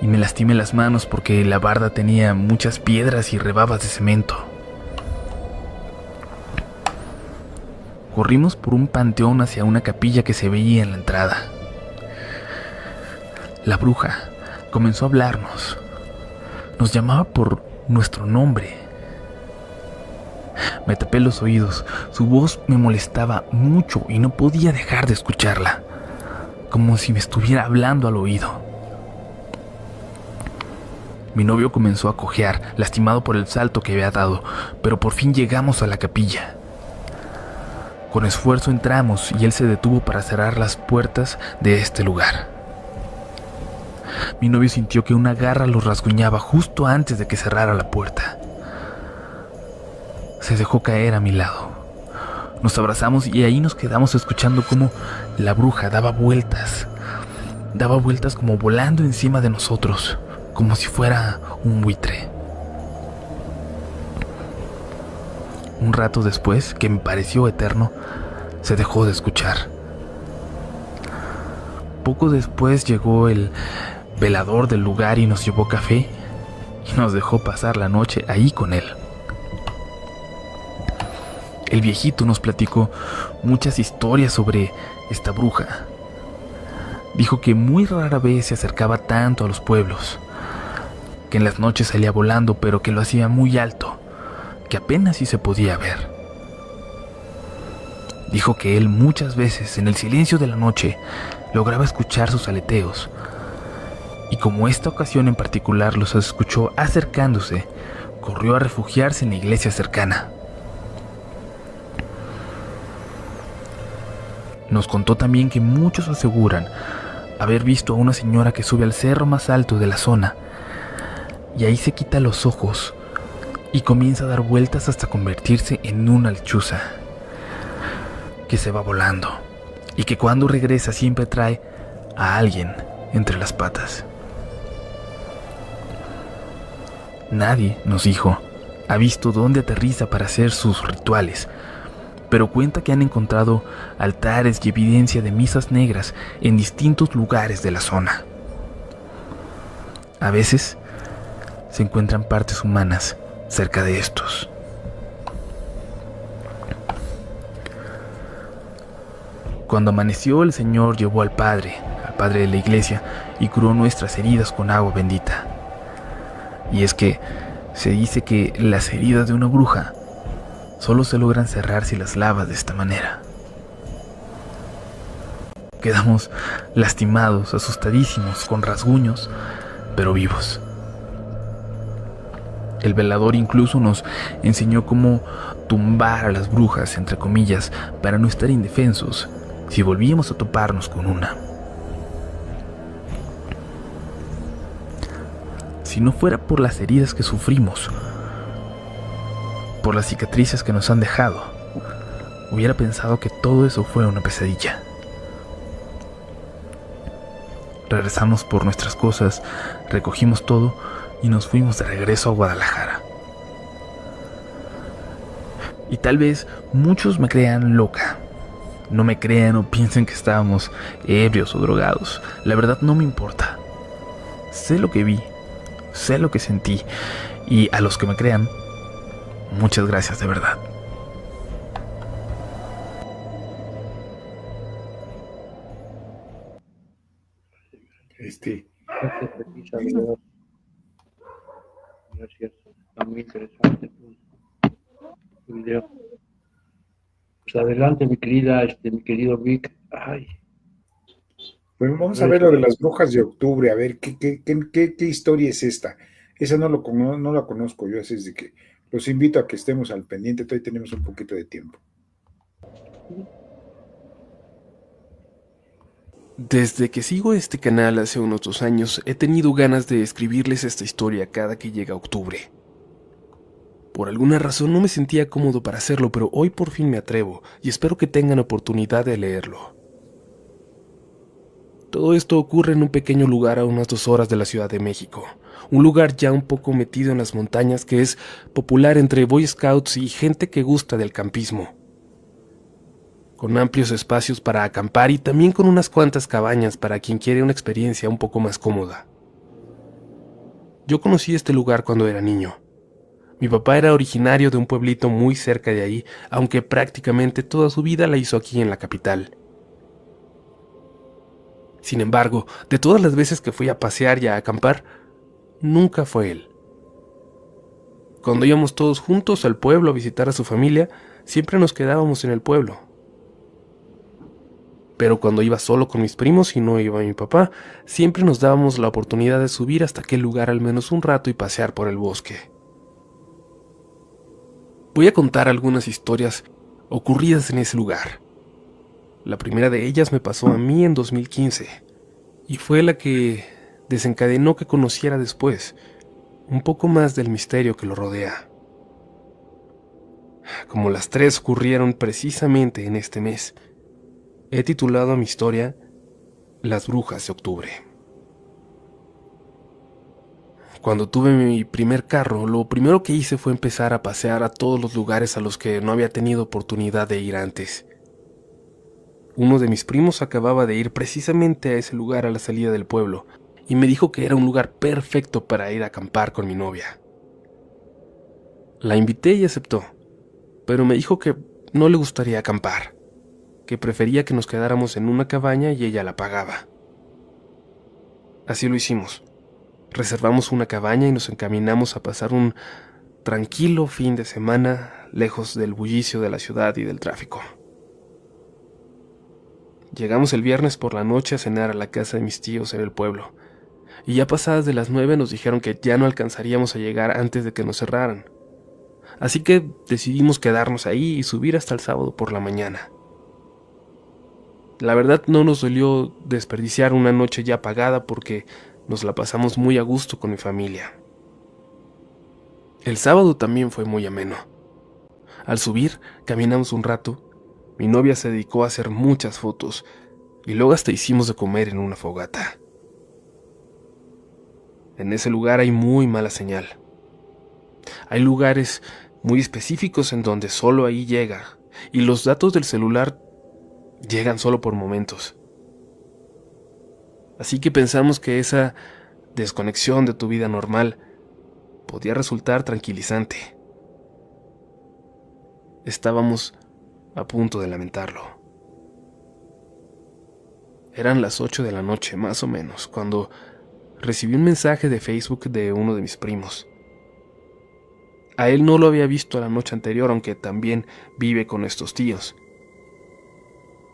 y me lastimé las manos porque la barda tenía muchas piedras y rebabas de cemento. Corrimos por un panteón hacia una capilla que se veía en la entrada. La bruja comenzó a hablarnos. Nos llamaba por nuestro nombre. Me tapé los oídos. Su voz me molestaba mucho y no podía dejar de escucharla, como si me estuviera hablando al oído. Mi novio comenzó a cojear, lastimado por el salto que había dado, pero por fin llegamos a la capilla. Con esfuerzo entramos y él se detuvo para cerrar las puertas de este lugar. Mi novio sintió que una garra lo rasguñaba justo antes de que cerrara la puerta. Se dejó caer a mi lado. Nos abrazamos y ahí nos quedamos escuchando cómo la bruja daba vueltas como volando encima de nosotros, como si fuera un buitre. Un rato después, que me pareció eterno, se dejó de escuchar. Poco después llegó el velador del lugar y nos llevó café y nos dejó pasar la noche ahí con él. El viejito nos platicó muchas historias sobre esta bruja. Dijo que muy rara vez se acercaba tanto a los pueblos, que en las noches salía volando, pero que lo hacía muy alto, que apenas sí se podía ver. Dijo que él muchas veces, en el silencio de la noche, lograba escuchar sus aleteos, y como esta ocasión en particular los escuchó acercándose, corrió a refugiarse en la iglesia cercana. Nos contó también que muchos aseguran haber visto a una señora que sube al cerro más alto de la zona y ahí se quita los ojos y comienza a dar vueltas hasta convertirse en una lechuza que se va volando y que cuando regresa siempre trae a alguien entre las patas. Nadie, nos dijo, ha visto dónde aterriza para hacer sus rituales, pero cuenta que han encontrado altares y evidencia de misas negras en distintos lugares de la zona. A veces se encuentran partes humanas cerca de estos. Cuando amaneció, el Señor llevó al padre de la iglesia, y curó nuestras heridas con agua bendita. Y es que se dice que las heridas de una bruja solo se logran cerrar si las lavas de esta manera. Quedamos lastimados, asustadísimos, con rasguños, pero vivos. El velador incluso nos enseñó cómo tumbar a las brujas, entre comillas, para no estar indefensos si volvíamos a toparnos con una. Si no fuera por las heridas que sufrimos, por las cicatrices que nos han dejado, hubiera pensado que todo eso fue una pesadilla. Regresamos por nuestras cosas, recogimos todo y nos fuimos de regreso a Guadalajara. Y tal vez muchos me crean loca. No me crean o piensen que estábamos ebrios o drogados. La verdad no me importa. Sé lo que vi, sé lo que sentí, y a los que me crean, muchas gracias de verdad. Gracias, Elisa, de verdad. Gracias. Está muy interesante tu video. Pues adelante, mi querido Vic. Ay, Bueno, vamos a ver lo de las brujas de octubre, a ver qué historia es esta. Esa no la conozco yo, así es de que los invito a que estemos al pendiente, todavía tenemos un poquito de tiempo. Desde que sigo este canal hace unos 2 años, he tenido ganas de escribirles esta historia cada que llega octubre. Por alguna razón no me sentía cómodo para hacerlo, pero hoy por fin me atrevo y espero que tengan oportunidad de leerlo. Todo Todo esto ocurre en un pequeño lugar a unas 2 horas de la Ciudad de México, un lugar ya un poco metido en las montañas que es popular entre Boy Scouts y gente que gusta del campismo, con amplios espacios para acampar y también con unas cuantas cabañas para quien quiere una experiencia un poco más cómoda. Yo conocí este lugar cuando era niño. Mi papá era originario de un pueblito muy cerca de ahí, aunque prácticamente toda su vida la hizo aquí en la capital. Sin embargo, de todas las veces que fui a pasear y a acampar, nunca fue él. Cuando íbamos todos juntos al pueblo a visitar a su familia, siempre nos quedábamos en el pueblo. Pero cuando iba solo con mis primos y no iba mi papá, siempre nos dábamos la oportunidad de subir hasta aquel lugar al menos un rato y pasear por el bosque. Voy a contar algunas historias ocurridas en ese lugar. La primera de ellas me pasó a mí en 2015 y fue la que desencadenó que conociera después un poco más del misterio que lo rodea. Como las 3 ocurrieron precisamente en este mes, he titulado a mi historia Las Brujas de Octubre. Cuando tuve mi primer carro, lo primero que hice fue empezar a pasear a todos los lugares a los que no había tenido oportunidad de ir antes. Uno de mis primos acababa de ir precisamente a ese lugar a la salida del pueblo y me dijo que era un lugar perfecto para ir a acampar con mi novia. La invité y aceptó, pero me dijo que no le gustaría acampar, que prefería que nos quedáramos en una cabaña y ella la pagaba. Así lo hicimos. Reservamos una cabaña y nos encaminamos a pasar un tranquilo fin de semana lejos del bullicio de la ciudad y del tráfico. Llegamos el viernes por la noche a cenar a la casa de mis tíos en el pueblo, y ya pasadas de las 9 nos dijeron que ya no alcanzaríamos a llegar antes de que nos cerraran. Así que decidimos quedarnos ahí y subir hasta el sábado por la mañana. La verdad no nos dolió desperdiciar una noche ya pagada porque nos la pasamos muy a gusto con mi familia. El sábado también fue muy ameno. Al subir, caminamos un rato. Mi novia se dedicó a hacer muchas fotos y luego hasta hicimos de comer en una fogata. En ese lugar hay muy mala señal. Hay lugares muy específicos en donde solo ahí llega y los datos del celular llegan solo por momentos. Así que pensamos que esa desconexión de tu vida normal podía resultar tranquilizante. Estábamos a punto de lamentarlo. Eran las 8 de la noche, más o menos, cuando recibí un mensaje de Facebook de uno de mis primos. A él no lo había visto la noche anterior, aunque también vive con estos tíos.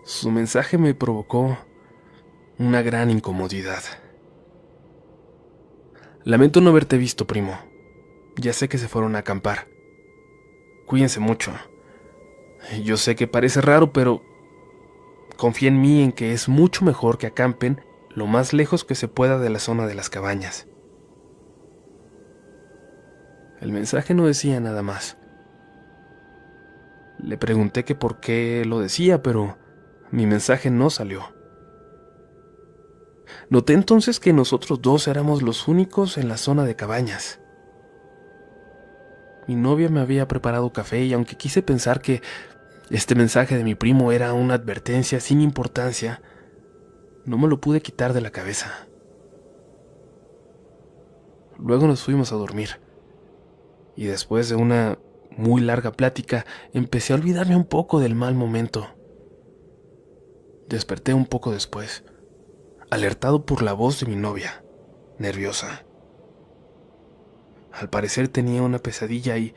Su mensaje me provocó una gran incomodidad. Lamento no haberte visto, primo. Ya sé que se fueron a acampar. Cuídense mucho. Yo sé que parece raro, pero confía en mí en que es mucho mejor que acampen lo más lejos que se pueda de la zona de las cabañas. El mensaje no decía nada más. Le pregunté que por qué lo decía, pero mi mensaje no salió. Noté entonces que nosotros dos éramos los únicos en la zona de cabañas. Mi novia me había preparado café y aunque quise pensar que este mensaje de mi primo era una advertencia sin importancia, no me lo pude quitar de la cabeza. Luego nos fuimos a dormir y después de una muy larga plática empecé a olvidarme un poco del mal momento. Desperté un poco después, alertado por la voz de mi novia, nerviosa. Al parecer tenía una pesadilla y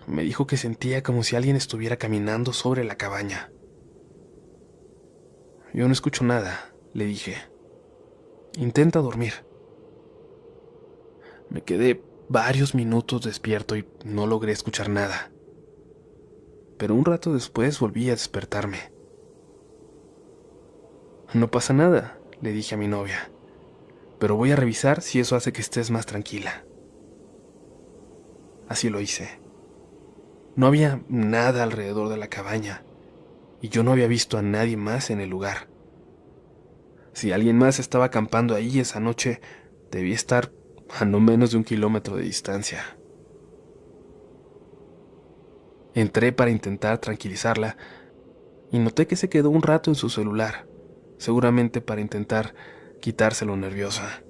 me dijo que sentía como si alguien estuviera caminando sobre la cabaña. Yo no escucho nada, le dije. Intenta dormir. Me quedé varios minutos despierto y no logré escuchar nada. Pero un rato después volví a despertarme. No pasa nada, le dije a mi novia, pero voy a revisar si eso hace que estés más tranquila. Así lo hice. No había nada alrededor de la cabaña y yo no había visto a nadie más en el lugar. Si alguien más estaba acampando ahí esa noche, debía estar a no menos de 1 kilómetro de distancia. Entré para intentar tranquilizarla y noté que se quedó un rato en su celular, seguramente para intentar quitárselo nerviosa.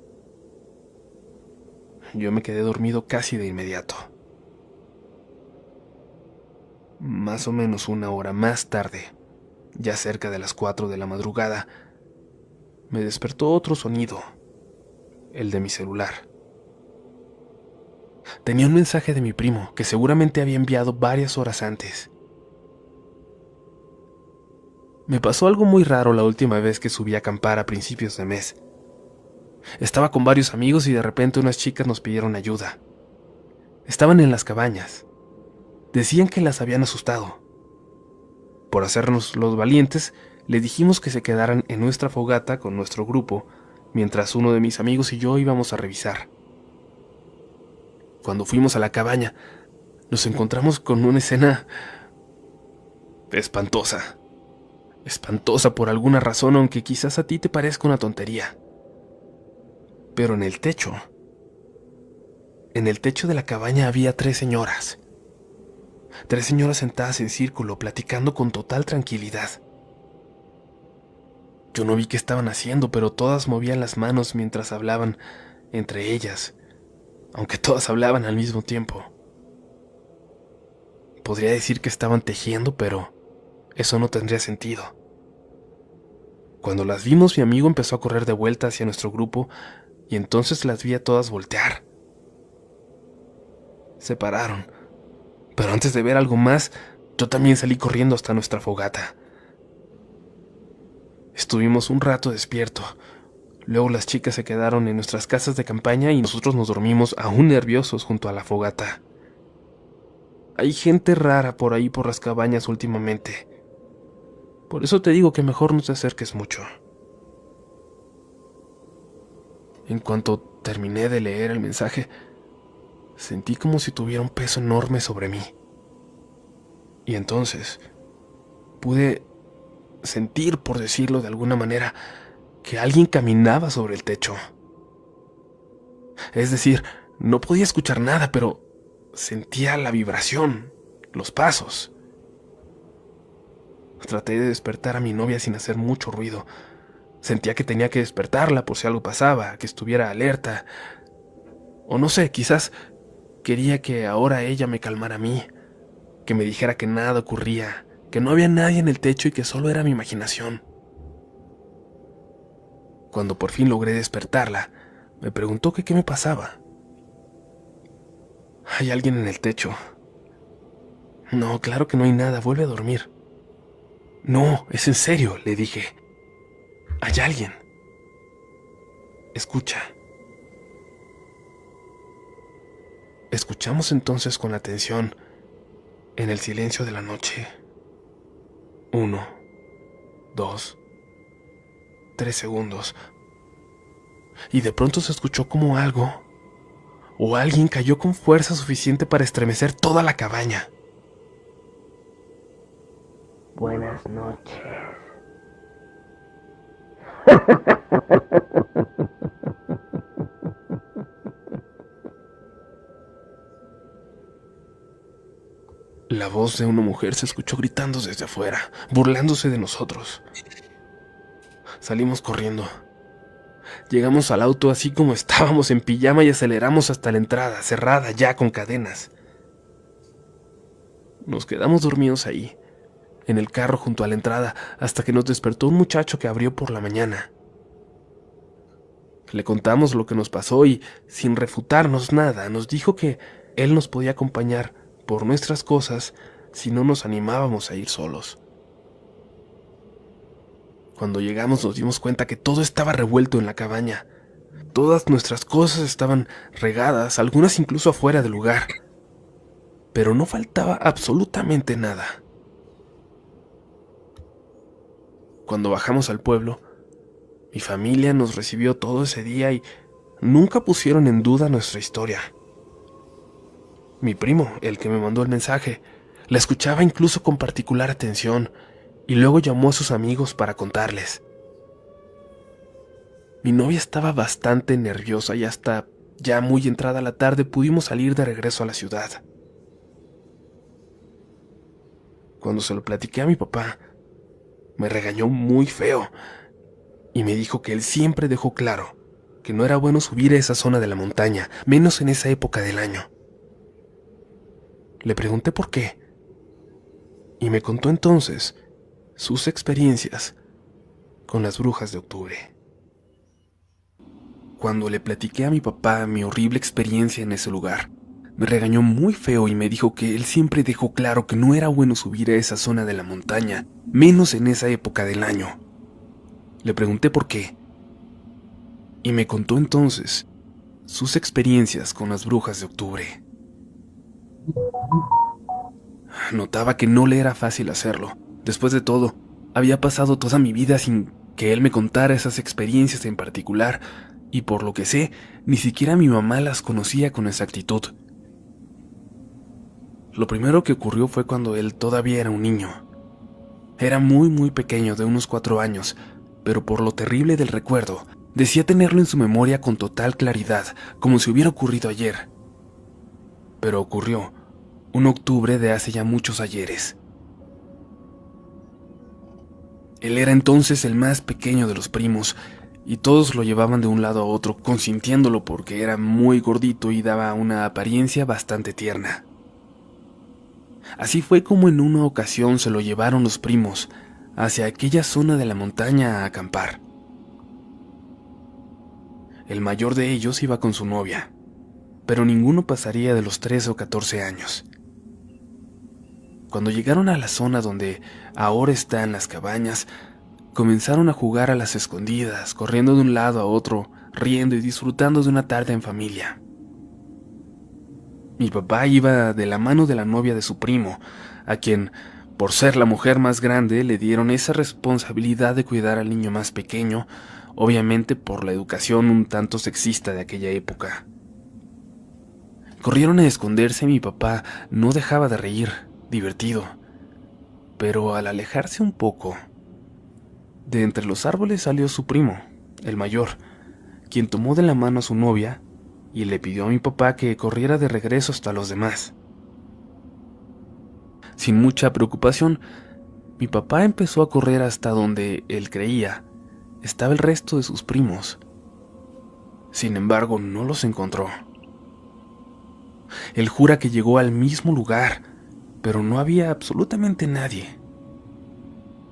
Yo me quedé dormido casi de inmediato. Más o menos 1 hora más tarde, ya cerca de las 4 de la madrugada, me despertó otro sonido, el de mi celular. Tenía un mensaje de mi primo que seguramente había enviado varias horas antes. Me pasó algo muy raro la última vez que subí a acampar a principios de mes. Estaba con varios amigos y de repente unas chicas nos pidieron ayuda. Estaban en las cabañas. Decían que las habían asustado. Por hacernos los valientes, les dijimos que se quedaran en nuestra fogata con nuestro grupo, mientras uno de mis amigos y yo íbamos a revisar. Cuando fuimos a la cabaña, nos encontramos con una escena espantosa. Espantosa por alguna razón, aunque quizás a ti te parezca una tontería. Pero en el techo de la cabaña había 3 señoras. 3 señoras sentadas en círculo, platicando con total tranquilidad. Yo no vi qué estaban haciendo, pero todas movían las manos mientras hablaban entre ellas, aunque todas hablaban al mismo tiempo. Podría decir que estaban tejiendo, pero eso no tendría sentido. Cuando las vimos, mi amigo empezó a correr de vuelta hacia nuestro grupo y entonces las vi a todas voltear. Se pararon, pero antes de ver algo más, yo también salí corriendo hasta nuestra fogata. Estuvimos un rato despierto. Luego las chicas se quedaron en nuestras casas de campaña y nosotros nos dormimos aún nerviosos junto a la fogata. Hay gente rara por ahí por las cabañas últimamente. Por eso te digo que mejor no te acerques mucho. En cuanto terminé de leer el mensaje, sentí como si tuviera un peso enorme sobre mí. Y entonces pude sentir, por decirlo de alguna manera, que alguien caminaba sobre el techo. Es decir, no podía escuchar nada, pero sentía la vibración, los pasos. Traté de despertar a mi novia sin hacer mucho ruido. Sentía que tenía que despertarla por si algo pasaba, que estuviera alerta. O no sé, quizás quería que ahora ella me calmara a mí, que me dijera que nada ocurría, que no había nadie en el techo y que solo era mi imaginación. Cuando por fin logré despertarla, me preguntó que qué me pasaba. ¿Hay alguien en el techo? No, claro que no hay nada, vuelve a dormir. No, es en serio, le dije. Hay alguien. Escucha. Escuchamos entonces con atención en el silencio de la noche. 1, 2, 3 segundos. Y de pronto se escuchó como algo o alguien cayó con fuerza suficiente para estremecer toda la cabaña. Buenas noches. La voz de una mujer se escuchó gritando desde afuera, burlándose de nosotros. Salimos corriendo. Llegamos al auto así como estábamos en pijama y aceleramos hasta la entrada, cerrada ya con cadenas. Nos quedamos dormidos ahí, en el carro junto a la entrada, hasta que nos despertó un muchacho que abrió por la mañana. Le contamos lo que nos pasó y, sin refutarnos nada, nos dijo que él nos podía acompañar por nuestras cosas si no nos animábamos a ir solos. Cuando llegamos nos dimos cuenta que todo estaba revuelto en la cabaña. Todas nuestras cosas estaban regadas, algunas incluso afuera del lugar. Pero no faltaba absolutamente nada. Cuando bajamos al pueblo, mi familia nos recibió todo ese día y nunca pusieron en duda nuestra historia. Mi primo, el que me mandó el mensaje, la escuchaba incluso con particular atención y luego llamó a sus amigos para contarles. Mi novia estaba bastante nerviosa y hasta ya muy entrada la tarde pudimos salir de regreso a la ciudad. Cuando se lo platiqué a mi papá, me regañó muy feo y me dijo que él siempre dejó claro que no era bueno subir a esa zona de la montaña, menos en esa época del año. Le pregunté por qué y me contó entonces sus experiencias con las brujas de octubre. Cuando le platiqué a mi papá mi horrible experiencia en ese lugar, me regañó muy feo y me dijo que él siempre dejó claro que no era bueno subir a esa zona de la montaña, menos en esa época del año. Le pregunté por qué, y me contó entonces sus experiencias con las brujas de octubre. Notaba que no le era fácil hacerlo. Después de todo, había pasado toda mi vida sin que él me contara esas experiencias en particular, y por lo que sé, ni siquiera mi mamá las conocía con exactitud. Lo primero que ocurrió fue cuando él todavía era un niño. Era muy pequeño, de unos 4 años, pero por lo terrible del recuerdo, decía tenerlo en su memoria con total claridad, como si hubiera ocurrido ayer. Pero ocurrió un octubre de hace ya muchos ayeres. Él era entonces el más pequeño de los primos, y todos lo llevaban de un lado a otro, consintiéndolo porque era muy gordito y daba una apariencia bastante tierna. Así fue como en una ocasión se lo llevaron los primos hacia aquella zona de la montaña a acampar. El mayor de ellos iba con su novia, pero ninguno pasaría de los 13 o 14 años. Cuando llegaron a la zona donde ahora están las cabañas, comenzaron a jugar a las escondidas, corriendo de un lado a otro, riendo y disfrutando de una tarde en familia. Mi papá iba de la mano de la novia de su primo, a quien, por ser la mujer más grande, le dieron esa responsabilidad de cuidar al niño más pequeño, obviamente por la educación un tanto sexista de aquella época. Corrieron a esconderse y mi papá no dejaba de reír, divertido, pero al alejarse un poco, de entre los árboles salió su primo, el mayor, quien tomó de la mano a su novia y le pidió a mi papá que corriera de regreso hasta los demás. Sin mucha preocupación, mi papá empezó a correr hasta donde él creía estaba el resto de sus primos. Sin embargo, no los encontró. Él jura que llegó al mismo lugar, pero no había absolutamente nadie.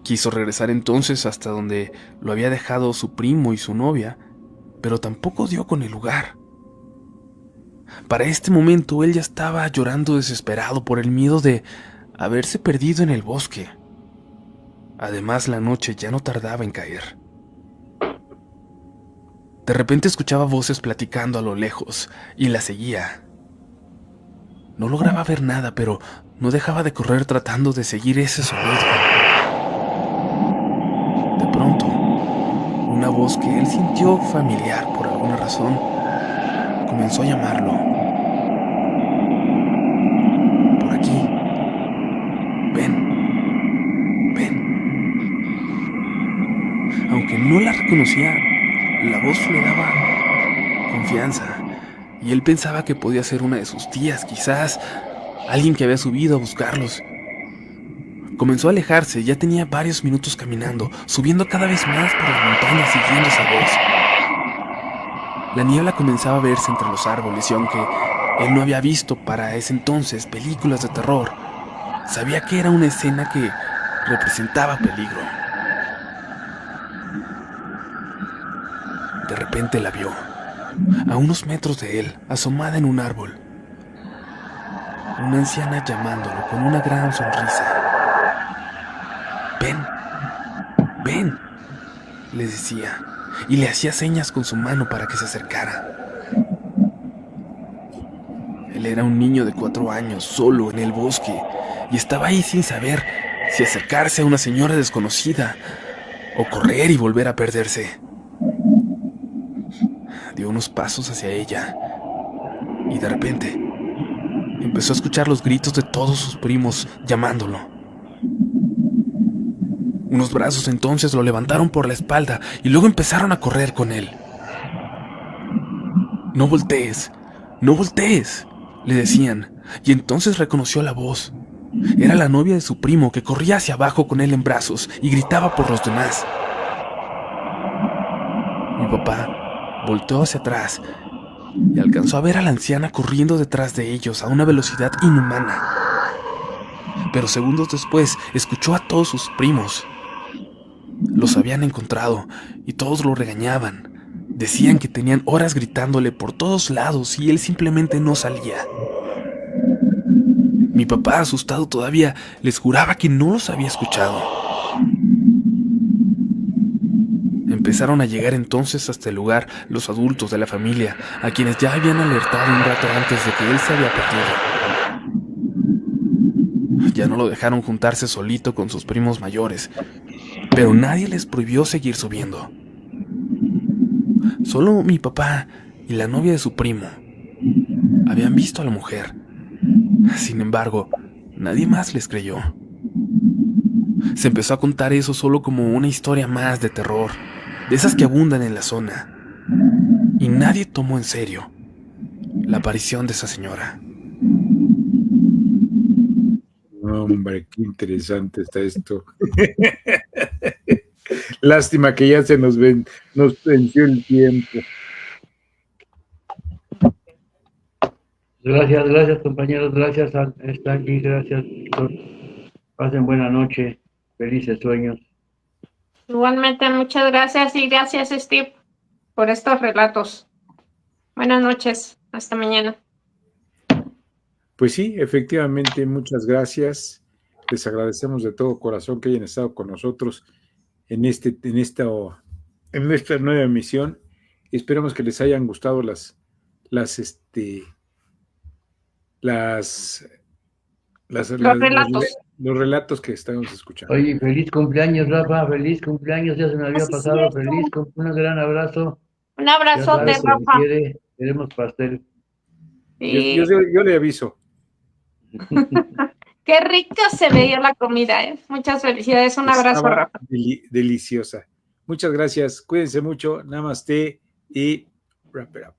Quiso regresar entonces hasta donde lo había dejado su primo y su novia, pero tampoco dio con el lugar. Para este momento él ya estaba llorando desesperado por el miedo de haberse perdido en el bosque. Además, la noche ya no tardaba en caer. De repente escuchaba voces platicando a lo lejos y la seguía. No lograba ver nada, pero no dejaba de correr tratando de seguir ese sonido. De pronto, una voz que él sintió familiar por alguna razón comenzó a llamarlo. Por aquí. Ven. Ven. Aunque no la reconocía, la voz le daba confianza. Y él pensaba que podía ser una de sus tías, quizás alguien que había subido a buscarlos. Comenzó a alejarse, ya tenía varios minutos caminando, subiendo cada vez más por las montañas siguiendo esa voz. La niebla comenzaba a verse entre los árboles y aunque él no había visto para ese entonces películas de terror, sabía que era una escena que representaba peligro. De repente la vio. A unos metros de él, asomada en un árbol, una anciana llamándolo con una gran sonrisa. Ven, ven, le decía, y le hacía señas con su mano para que se acercara. Él era un niño de 4 años, solo en el bosque, y estaba ahí sin saber si acercarse a una señora desconocida o correr y volver a perderse. Dio unos pasos hacia ella y de repente empezó a escuchar los gritos de todos sus primos llamándolo. Unos brazos entonces lo levantaron por la espalda y luego empezaron a correr con él. No voltees, no voltees, le decían, y entonces reconoció la voz. Era la novia de su primo que corría hacia abajo con él en brazos y gritaba por los demás. Mi papá volteó hacia atrás y alcanzó a ver a la anciana corriendo detrás de ellos a una velocidad inhumana. Pero segundos después escuchó a todos sus primos. Los habían encontrado y todos lo regañaban. Decían que tenían horas gritándole por todos lados y él simplemente no salía. Mi papá, asustado todavía, les juraba que no los había escuchado. Empezaron a llegar entonces hasta el lugar los adultos de la familia, a quienes ya habían alertado un rato antes de que él se había perdido. Ya no lo dejaron juntarse solito con sus primos mayores, pero nadie les prohibió seguir subiendo. Solo mi papá y la novia de su primo habían visto a la mujer. Sin embargo, nadie más les creyó. Se empezó a contar eso solo como una historia más de terror, de esas que abundan en la zona, y nadie tomó en serio la aparición de esa señora. Hombre, qué interesante está esto. Lástima que ya se nos venció el tiempo. Gracias compañeros, gracias a Stanley, gracias Víctor. Pasen buena noche, felices sueños. Igualmente, muchas gracias y gracias, Steve, por estos relatos. Buenas noches, hasta mañana. Pues sí, efectivamente, muchas gracias. Les agradecemos de todo corazón que hayan estado con nosotros en esta nueva emisión. Esperamos que les hayan gustado los relatos que estamos escuchando. Oye, feliz cumpleaños, Rafa, feliz cumpleaños, ya se me había Así pasado, es, un gran abrazo. un abrazote, Ya sabes, Rafa. queremos pastel. Sí. Yo le aviso. Qué rica se veía la comida, ¿eh? Muchas felicidades, un abrazo, Estaba Rafa. deliciosa. Muchas gracias, cuídense mucho, namaste y wrap it up.